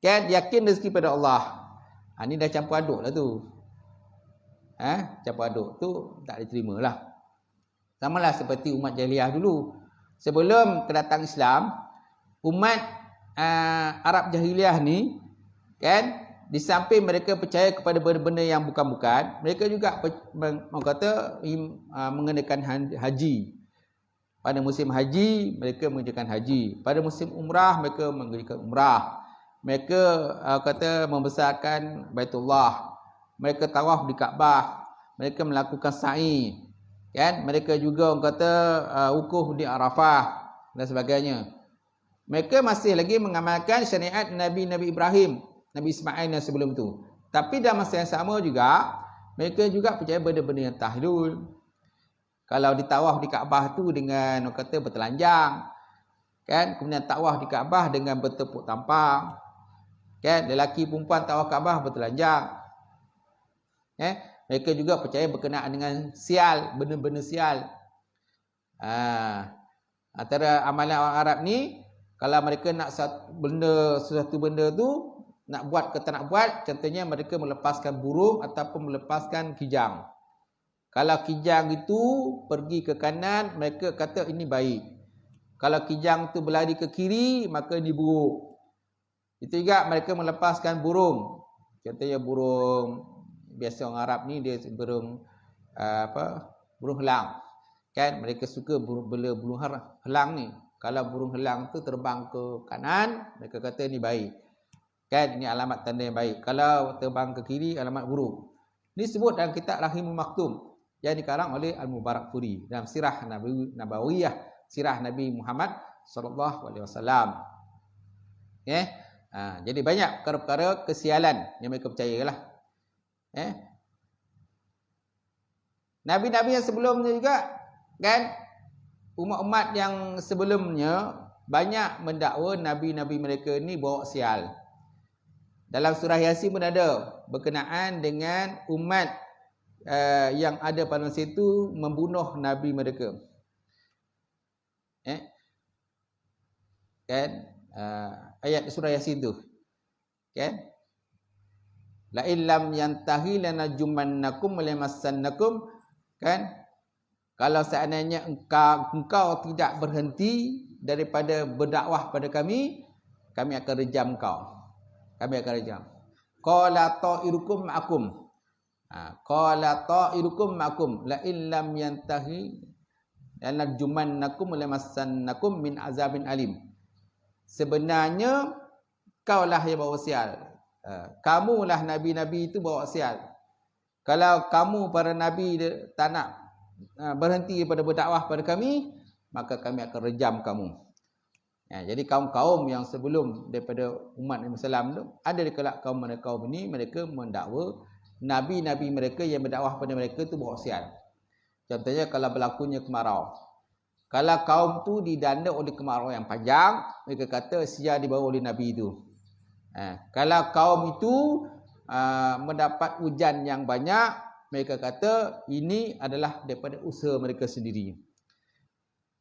B: kan yakin rezeki pada Allah. Ni dah campur aduk lah tu. Campur aduk tu tak diterima lah. Sama lah seperti umat jahiliah dulu. Sebelum kedatangan Islam, umat Arab jahiliah ni, kan, di samping mereka percaya kepada benda-benda yang bukan-bukan, mereka juga mengenakan haji. Pada musim haji, mereka mengerjakan haji. Pada musim umrah, mereka mengerjakan umrah. Mereka membesarkan Baitullah. Mereka tawaf di Kaabah. Mereka melakukan sa'i. Kan? Mereka juga wukuf di Arafah dan sebagainya. Mereka masih lagi mengamalkan syariat Nabi Ibrahim, Nabi Ismail yang sebelum tu. Tapi dalam masa yang sama juga, mereka juga percaya benda-benda yang tahlul. Kalau ditawaf di Kaabah tu dengan bertelanjang, kan? Kemudian tawaf di Kaabah dengan bertepuk tampang, kan? Lelaki perempuan tawaf Kaabah bertelanjang. Mereka juga percaya berkenaan dengan sial, benda-benda sial. Antara amalan orang Arab ni, kalau mereka nak sesuatu benda tu nak buat ke tak nak buat, contohnya mereka melepaskan burung ataupun melepaskan kijang. Kalau kijang itu pergi ke kanan, mereka kata ini baik. Kalau kijang itu berlari ke kiri, maka ini buruk. Itu juga mereka melepaskan burung. Contohnya burung, biasa orang Arab ni dia burung burung helang. Kan mereka suka burung helang ni. Kalau burung helang tu terbang ke kanan, mereka kata ini baik. Kan ini alamat tanda yang baik. Kalau terbang ke kiri, alamat buruk. Ini sebut dalam kitab Rahimul Maktum yang dikarang oleh Al-Mubarakfuri dalam sirah Nabawiyah, sirah Nabi Muhammad sallallahu alaihi wasallam. Jadi banyak perkara-perkara kesialan yang mereka percayalah. Nabi-nabi yang sebelumnya juga, kan, umat-umat yang sebelumnya banyak mendakwa nabi-nabi mereka ni bawa sial. Dalam surah Yasin pun ada berkenaan dengan umat yang ada pada masa itu membunuh nabi mereka. Kan? Ayat surah Yasin tu. Kan? La illam yantahi lanajummannakum walamassannakum, kan? Kalau seandainya engkau tidak berhenti daripada berdakwah pada kami akan rejam engkau. Kami akan rejam. Qala ta'irukum ma'akum. Qala ta'irukum ma'akum la illam yantahi lanajummannakum walamassannakum min azabin alim. Sebenarnya kaulah yang bawa sial. Kamulah nabi-nabi itu bawa sial. Kalau kamu para nabi tak nak berhenti pada berdakwah pada kami, maka kami akan rejam kamu. Jadi kaum-kaum yang sebelum daripada umat Nabi Sallam tu, ada di kelak kaum ini, mereka mendakwa nabi-nabi mereka yang berdakwah pada mereka tu bawa sial. Contohnya kalau berlakunya kemarau. Kalau kaum tu didanda oleh kemarau yang panjang, mereka kata sial dibawa oleh nabi itu. Kalau kaum itu mendapat hujan yang banyak, mereka kata ini adalah daripada usaha mereka sendiri.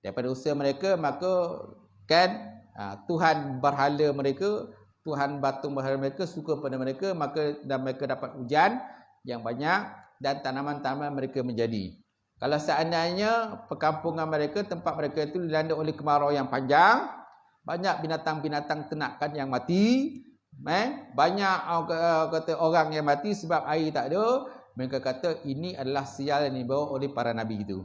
B: Daripada usaha mereka, maka kan Tuhan berhala mereka, Tuhan batu berhala mereka suka pada mereka, maka dan mereka dapat hujan yang banyak dan tanaman-tanaman mereka menjadi. Kalau seandainya perkampungan mereka, tempat mereka itu dilanda oleh kemarau yang panjang, banyak binatang-binatang ternakan yang mati, banyak kata orang yang mati sebab air tak ada, mereka kata ini adalah sial yang dibawa oleh para nabi itu.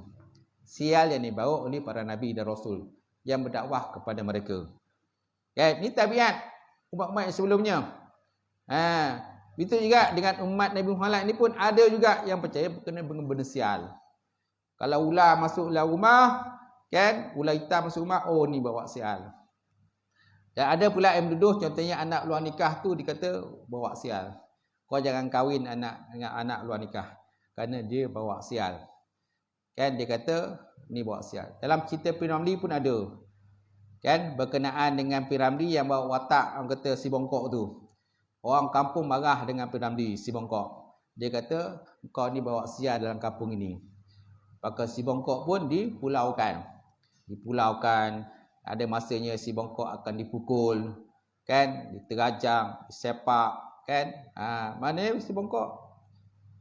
B: Sial yang dibawa oleh para nabi dan rasul yang berdakwah kepada mereka. Ini tabiat umat-umat yang sebelumnya. Begitu juga dengan umat Nabi Muhammad ini pun ada juga yang percaya berkenaan dengan benda sial. Kalau ular masuk dalam rumah, kan, ular hitam masuk rumah, oh ni bawa sial. Dan ada pula yang menuduh, contohnya anak luar nikah tu dikata bawa sial. Kau jangan kahwin anak dengan anak luar nikah kerana dia bawa sial. Kan dia kata ni bawa sial. Dalam cerita Piramli pun ada. Kan berkenaan dengan Piramli yang bawa watak, orang kata si bongkok tu. Orang kampung marah dengan Piramli, si bongkok. Dia kata kau ni bawa sial dalam kampung ini. Maka si bongkok pun dipulaukan. Ada masanya si bongkok akan dipukul, kan, diterajang, disepak, kan. Mana si bongkok?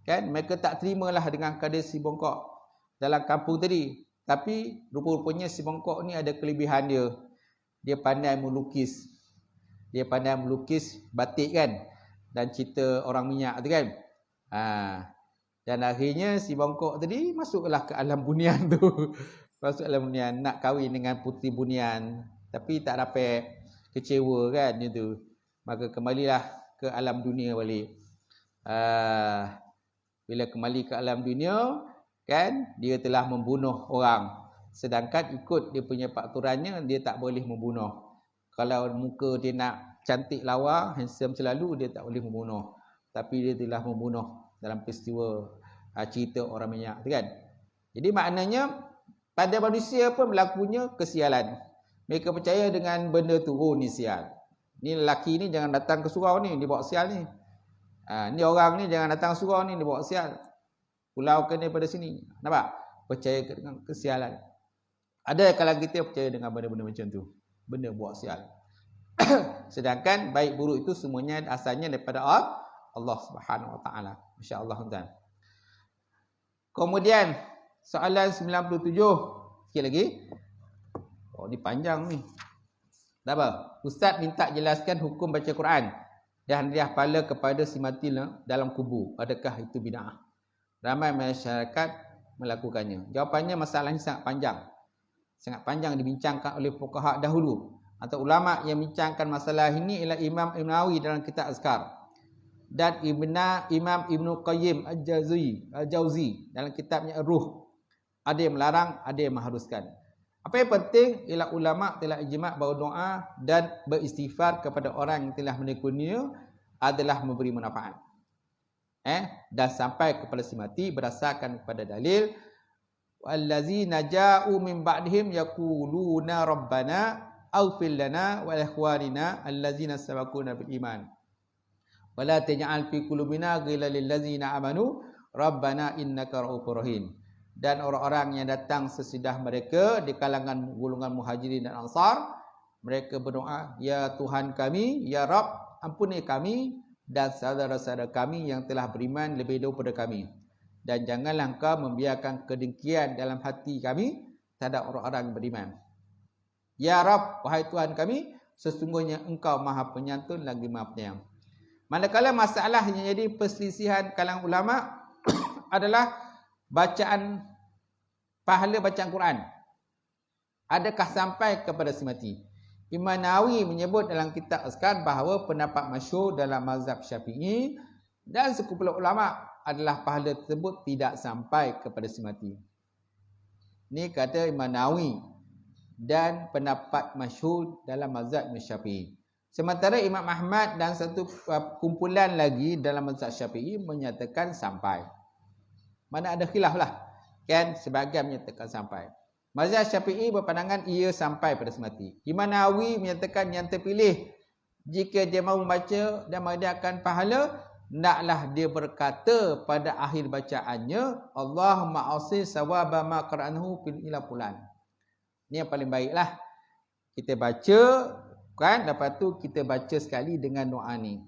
B: Kan mereka tak terimalah dengan keadaan si bongkok dalam kampung tadi. Tapi rupa-rupanya si bongkok ni ada kelebihan dia. Dia pandai melukis. Dia pandai melukis batik, kan, dan cerita orang minyak tu, kan. Dan akhirnya si bongkok tadi masuklah ke alam bunian tu. Masuk alam bunian, nak kahwin dengan puteri bunian, tapi tak dapat, kecewa, kan, itu. Maka kembalilah ke alam dunia balik. Bila kembali ke alam dunia, kan, dia telah membunuh orang. Sedangkan ikut dia punya peraturannya, dia tak boleh membunuh. Kalau muka dia nak cantik lawa, handsome selalu, dia tak boleh membunuh. Tapi dia telah membunuh dalam peristiwa cerita orang minyak tu, kan. Jadi maknanya pada manusia pun berlakunya kesialan. Mereka percaya dengan benda tu, oh ni sial. Ni lelaki ni jangan datang ke surau ni, dia bawa sial ni. Ni orang ni jangan datang ke surau ni, dia bawa sial. Pulau kena daripada sini. Nampak? Percaya dengan kesialan. Ada kalau kita percaya dengan benda-benda macam tu. Benda bawa sial. Sedangkan baik buruk itu semuanya asalnya daripada Allah Subhanahu Wa Taala. Masya-Allah, tuan. Kemudian soalan 97 sikit lagi. Oh ni panjang ni. Tak apa. Ustaz minta jelaskan hukum baca Quran dan hadiah pahala kepada si mati dalam kubur. Adakah itu bid'ah? Ramai masyarakat melakukannya. Jawapannya masalah ini sangat panjang. Sangat panjang dibincangkan oleh fuqaha dahulu. Atau ulama yang bincangkan masalah ini ialah Imam Ibn Nawawi dalam kitab Azkar. Dan Imam Ibn Qayyim Al-Jauzi dalam kitabnya Ar-Ruh. Ada yang melarang, ada yang mengharuskan. Apa yang penting ialah ulama telah ijma' bahawa doa dan beristighfar kepada orang yang telah meninggal dunia adalah memberi manfaat. Dan sampai kepada si mati berdasarkan kepada dalil wallazina ja'u min ba'dihim yaquluna rabbana aghfir lana wa li ikhwanina allazina sabaquna bil iman wa la taj'al fi qulubina ghillan lil ladzina amanu rabbana innaka ra'ufur rahim. Dan orang-orang yang datang sesudah mereka di kalangan golongan muhajirin dan ansar, mereka berdoa, ya Tuhan kami, ya Rabb, ampuni kami dan saudara-saudara kami yang telah beriman lebih daripada kami. Dan janganlah engkau membiarkan kedengkian dalam hati kami terhadap orang-orang yang beriman. Ya Rabb, wahai Tuhan kami, sesungguhnya engkau maha penyantun lagi maha penyayang. Manakala masalah yang jadi perselisihan kalangan ulama adalah pahala bacaan Quran. Adakah sampai kepada si mati? Imam Nawawi menyebut dalam kitab Azkar bahawa pendapat masyhur dalam mazhab Syafi'i dan sekumpulan ulama adalah pahala tersebut tidak sampai kepada si mati. Ni kata Imam Nawawi dan pendapat masyhur dalam mazhab Syafi'i. Sementara Imam Ahmad dan satu kumpulan lagi dalam mazhab Syafi'i menyatakan sampai. Mana ada khilaf lah. Kan sebahagian menyatakan sampai. Mazhab Syafi'i berpandangan ia sampai pada semati. Imam Nawawi menyatakan yang terpilih jika dia mahu membaca dan menghadiahkan pahala, naklah dia berkata pada akhir bacaannya, Allahumma ausi sawaba ma qara'anhu fil ila fulan. Ini yang paling baiklah. Kita baca kan, lepas tu kita baca sekali dengan doa ni.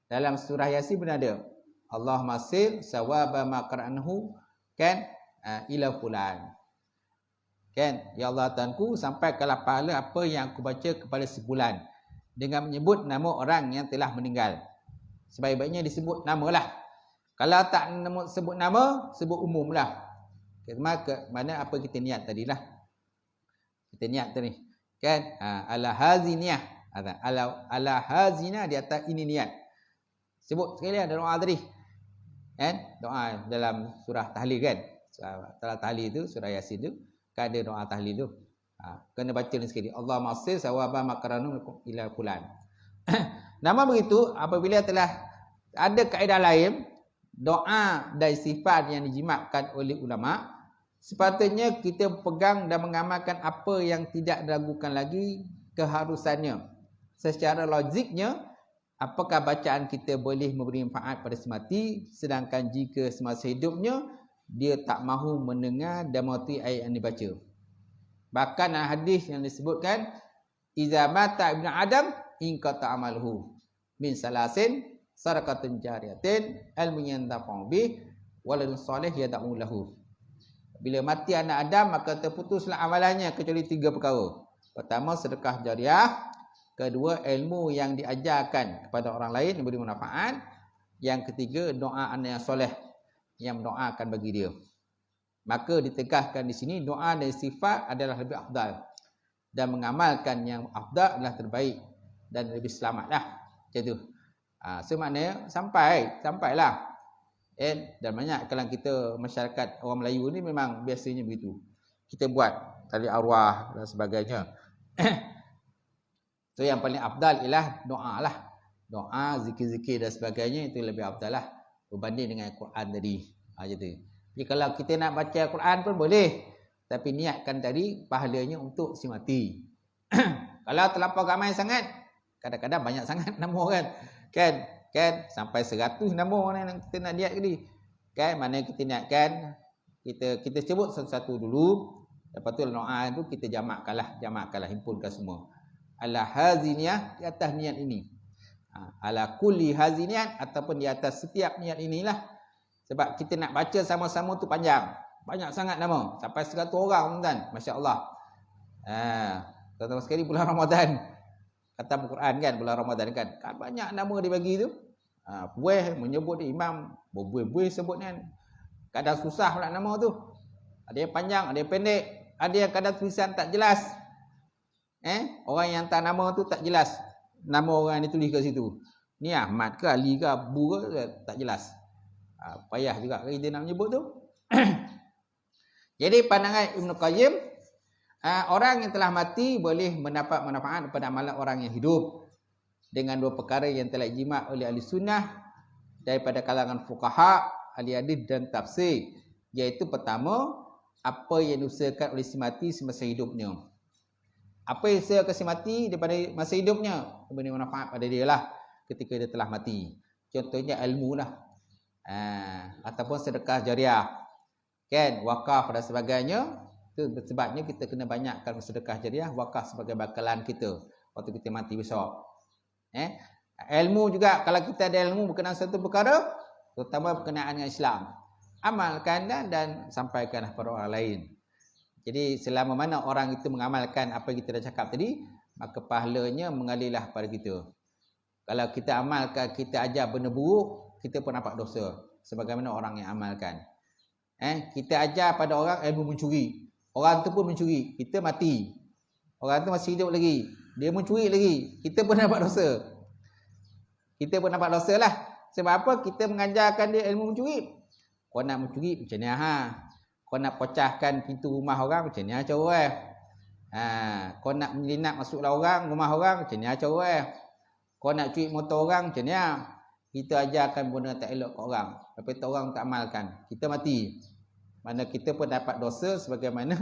B: Dalam surah Yasin pun ada. Allahumma ausi sawaba ma qara'anhu kan ila fulan. Kan, ya Allah Tuhanku, sampaikanlah pahala apa yang aku baca kepada sebulan dengan menyebut nama orang yang telah meninggal. Sebaik-baiknya disebut namalah. Kalau tak sebut nama, sebut umumlah. Mana apa kita niat tadilah. Kita niat tadi. Kan, ala haziniyah. Ala hazinah di atas ini niat. Sebut sekali ada doa tadi. Kan, doa dalam surah tahlil kan. Surah tahlil tu, surah Yasin tu. Kan ada doa tahlil tu. Kena baca ni sekali. Allahumma asir sawaba makaranu ila fulan. Nama begitu, apabila telah ada kaedah lain, doa dan sifat yang dijimatkan oleh ulama, sepatutnya kita pegang dan mengamalkan apa yang tidak diragukan lagi keharusannya. Secara logiknya, apakah bacaan kita boleh memberi manfaat pada semati, sedangkan jika semasa hidupnya, dia tak mahu mendengar dan mengetahui ayat yang dibaca. Bahkan hadis yang disebutkan, iza mata ibnu Adam inqata amaluhu min salasin sadaqatun jariyatin ilmun yantafa'u bih waladun soleh yad'u lahu. Bila mati anak Adam, maka terputuslah amalannya kecuali 3 perkara. Pertama, sedekah jariah. Kedua, ilmu yang diajarkan kepada orang lain yang beri manfaat. Yang ketiga, doa anak yang soleh yang mendoakan bagi dia. Maka ditegaskan di sini doa dan sifat adalah lebih afdal, dan mengamalkan yang afdal adalah terbaik dan lebih selamatlah. Macam tu. So maknanya sampailah. Dan banyak kalau kita masyarakat orang Melayu ni memang biasanya begitu. Kita buat tali arwah dan sebagainya. So yang paling afdal ialah doa lah. Doa, zikir-zikir dan sebagainya itu lebih afdal lah berbanding dengan Quran tadi. Macam tu. Jadi kalau kita nak baca Quran pun boleh, tapi niatkan tadi pahalanya untuk si mati. Kalau terlampau ramai sangat, kadang-kadang banyak sangat nama kan. Kan sampai 100 nama orang yang kita nak niat tadi. Kan mana kita niatkan, kita sebut satu-satu dulu, lepas tu doa tu kita jamakkanlah, himpunkan semua. Ala haziniyah, di atas niat ini. Ala kulli haziniyat, ataupun di atas setiap niat inilah. Sebab kita nak baca sama-sama tu panjang. Banyak sangat nama. Sampai 100 orang tuan. Masya Allah. Tuan-tuan sekali bulan Ramadan. Kata Al-Quran kan, bulan Ramadan kan. Banyak nama dia bagi tu. Buih menyebut imam. Berbuih-buih sebut kan. Kadang susah pula nama tu. Ada yang panjang, ada yang pendek. Ada yang kadang tulisan tak jelas. Orang yang hantar nama tu tak jelas. Nama orang yang ditulis kat situ. Ni Ahmad ke Ali ke Abu ke, tak jelas. Payah juga kita nak menyebut tu. Jadi pandangan Ibn Qayyim, orang yang telah mati boleh mendapat manfaat daripada amalan orang yang hidup dengan 2 perkara yang telah ijma' oleh ahli sunnah daripada kalangan fuqaha, ahli hadis dan tafsir, iaitu pertama, apa yang diusahakan oleh si mati semasa hidupnya. Apa yang diusahakan si mati daripada masa hidupnya, memberi manfaat pada dia lah ketika dia telah mati. Contohnya ilmu lah. Ataupun sedekah jariah, kan, wakaf dan sebagainya. Itu sebabnya kita kena banyakkan sedekah jariah, wakaf sebagai bakalan kita waktu kita mati besok. Ilmu juga, kalau kita ada ilmu berkenaan satu perkara, terutama berkenaan dengan Islam, amalkan dan sampaikan kepada orang lain. Jadi selama mana orang itu mengamalkan apa yang kita dah cakap tadi, maka pahalanya mengalirlah pada kita. Kalau kita amalkan, kita ajar benda buruk, kita pun dapat dosa sebagaimana orang yang amalkan. Kita ajar pada orang ilmu mencuri, orang tu pun mencuri, kita mati. Orang tu masih hidup lagi, dia mencuri lagi, kita pun dapat dosa. Kita pun dapat dosa lah. Sebab apa? Kita mengajarkan dia ilmu mencuri. Kau nak mencuri macam ni ha. Kau nak pecahkan pintu rumah orang macam ni cara. Kau nak menyelinap masuklah rumah orang macam ni cara. Kau nak curi motor orang macam ni. Kita ajarkan benda tak elok kat orang. Lepas tu orang tak amalkan, kita mati. Mana kita pun dapat dosa sebagaimana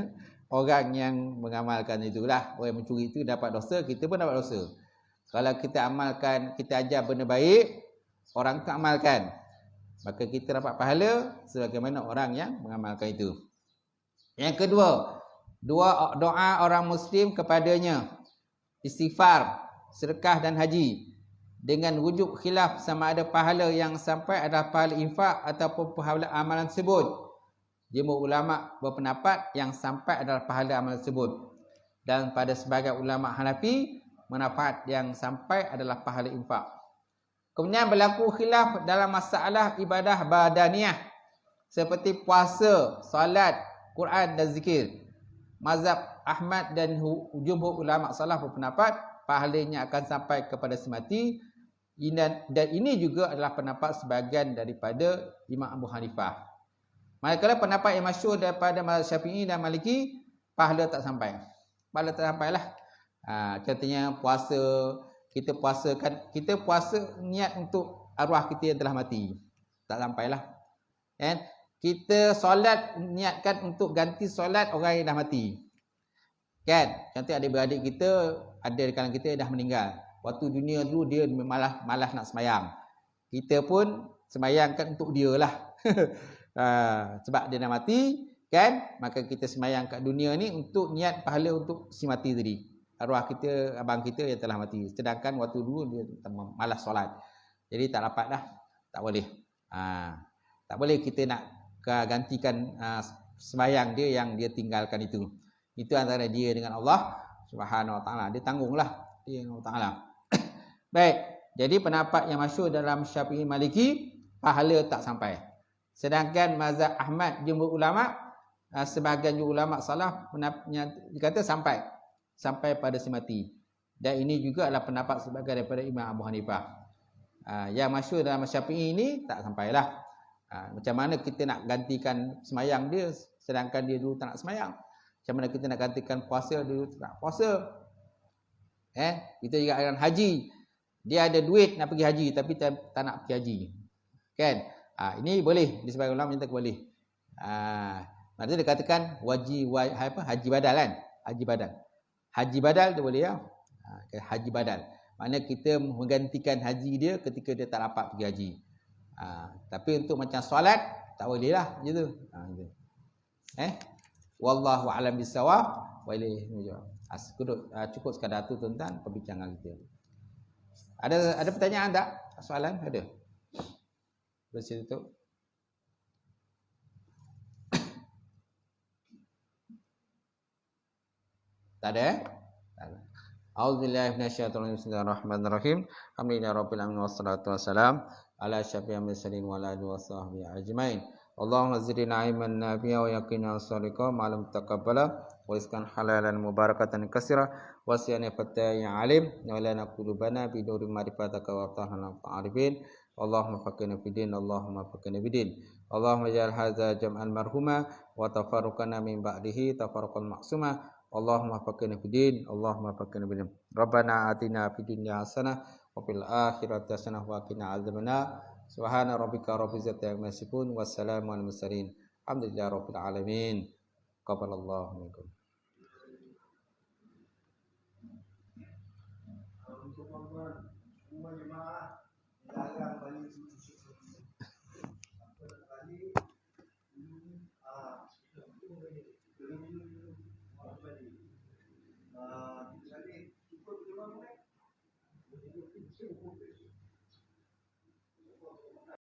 B: orang yang mengamalkan itulah. Orang yang mencuri itu dapat dosa, kita pun dapat dosa. Kalau kita amalkan, kita ajar benda baik, orang tak amalkan, maka kita dapat pahala sebagaimana orang yang mengamalkan itu. Yang kedua, doa orang Muslim kepadanya, istighfar, sedekah dan haji. Dengan wujud khilaf sama ada pahala yang sampai adalah pahala infak ataupun pahala amalan tersebut. Jumhur ulama berpendapat yang sampai adalah pahala amalan tersebut. Dan pada sebagian ulama Hanafi, manfaat yang sampai adalah pahala infak. Kemudian berlaku khilaf dalam masalah ibadah badaniah seperti puasa, solat, Quran dan zikir. Mazhab Ahmad dan jumhur ulama salaf berpendapat pahalanya akan sampai kepada semati. Dan ini juga adalah pendapat sebahagian daripada Imam Abu Hanifah. Manakala pendapat yang masyhur daripada mazhab Syafi'i dan Maliki, pahala tak sampai. Pahala tak sampailah. Contohnya puasa, kita puasa niat untuk arwah kita yang telah mati. Tak sampailah. Kan? Kita solat niatkan untuk ganti solat orang yang dah mati. Kan? Contoh adik-beradik kita, ada di kalangan kita yang dah meninggal. Waktu dunia dulu dia malas nak semayang. Kita pun semayangkan untuk dia lah. Sebab dia dah mati, kan? Maka kita semayang kat dunia ni untuk niat pahala untuk si mati tadi. Arwah kita, abang kita yang telah mati. Sedangkan waktu dulu dia malas solat. Jadi tak dapat dah. Tak boleh. Tak boleh kita nak gantikan semayang dia yang dia tinggalkan itu. Itu antara dia dengan Allah Subhanahu Wa Taala. Dia tanggunglah dia dengan Allah Taala. Baik. Jadi pendapat yang masyhur dalam Syafi'i Maliki, pahala tak sampai. Sedangkan mazhab Ahmad jumhur ulama, sebahagian ulama salaf dikata sampai pada si mati. Dan ini juga adalah pendapat sebahagian daripada Imam Abu Hanifah. Yang masyhur dalam Syafi'i ini tak sampailah. Macam mana kita nak gantikan semayang dia sedangkan dia dulu tak nak semayang? Macam mana kita nak gantikan puasa dia dulu tak nak puasa? Kita juga dengan haji. Dia ada duit nak pergi haji tapi tak nak pergi haji. Kan? Ini boleh, di sebagian ulama minta boleh. Maksudnya dia katakan haji badal kan? Haji badal. Haji badal tu boleh ya. Haji badal. Maknanya kita menggantikan haji dia ketika dia tak dapat pergi haji. Tapi untuk macam solat tak boleh lah gitu. Wallahu a'lam bissawab wa ilaihi nurja'un. Cukup sekadar tu tuan-tuan perbincangan kita. Ada pertanyaan tak? Soalan ada? Bersih tutup. Tak ada? Tak ada. A'udzubillahi minasyaitonir rajim. Bismillahirrahmanirrahim. Alhamdulillahirabbil alamin wassalatu wassalam ala asyrafil mursalin wa ala alihi washabbihi ajmain. Allahumma zidna ilman nafi'a wa yaqina as-sadiqa ma'lum taqabbala wa rizqan halalan mubarakatan katsira wa siyana fataya alim wa lana qulubana bi nuri ma'rifataka wa tahana arifin. Allahumma faqina fid-din, Allahumma faqina bid-din. Allahumma ja'al hadza jam'an marhuma wa tafarruqana min ba'dihi tafarruqan ma'suma. Allahumma faqina fid-din, Allahumma faqina bid-din. Rabbana atina fid dunya hasanah wa fil akhirati hasanah wa qina adzabannar. Subhana rabbika rabbil izzati amma yasifun, wassalamu alal mursalin. Alhamdulillahi rabbil alamin. Qabalallahu minkum. Cukup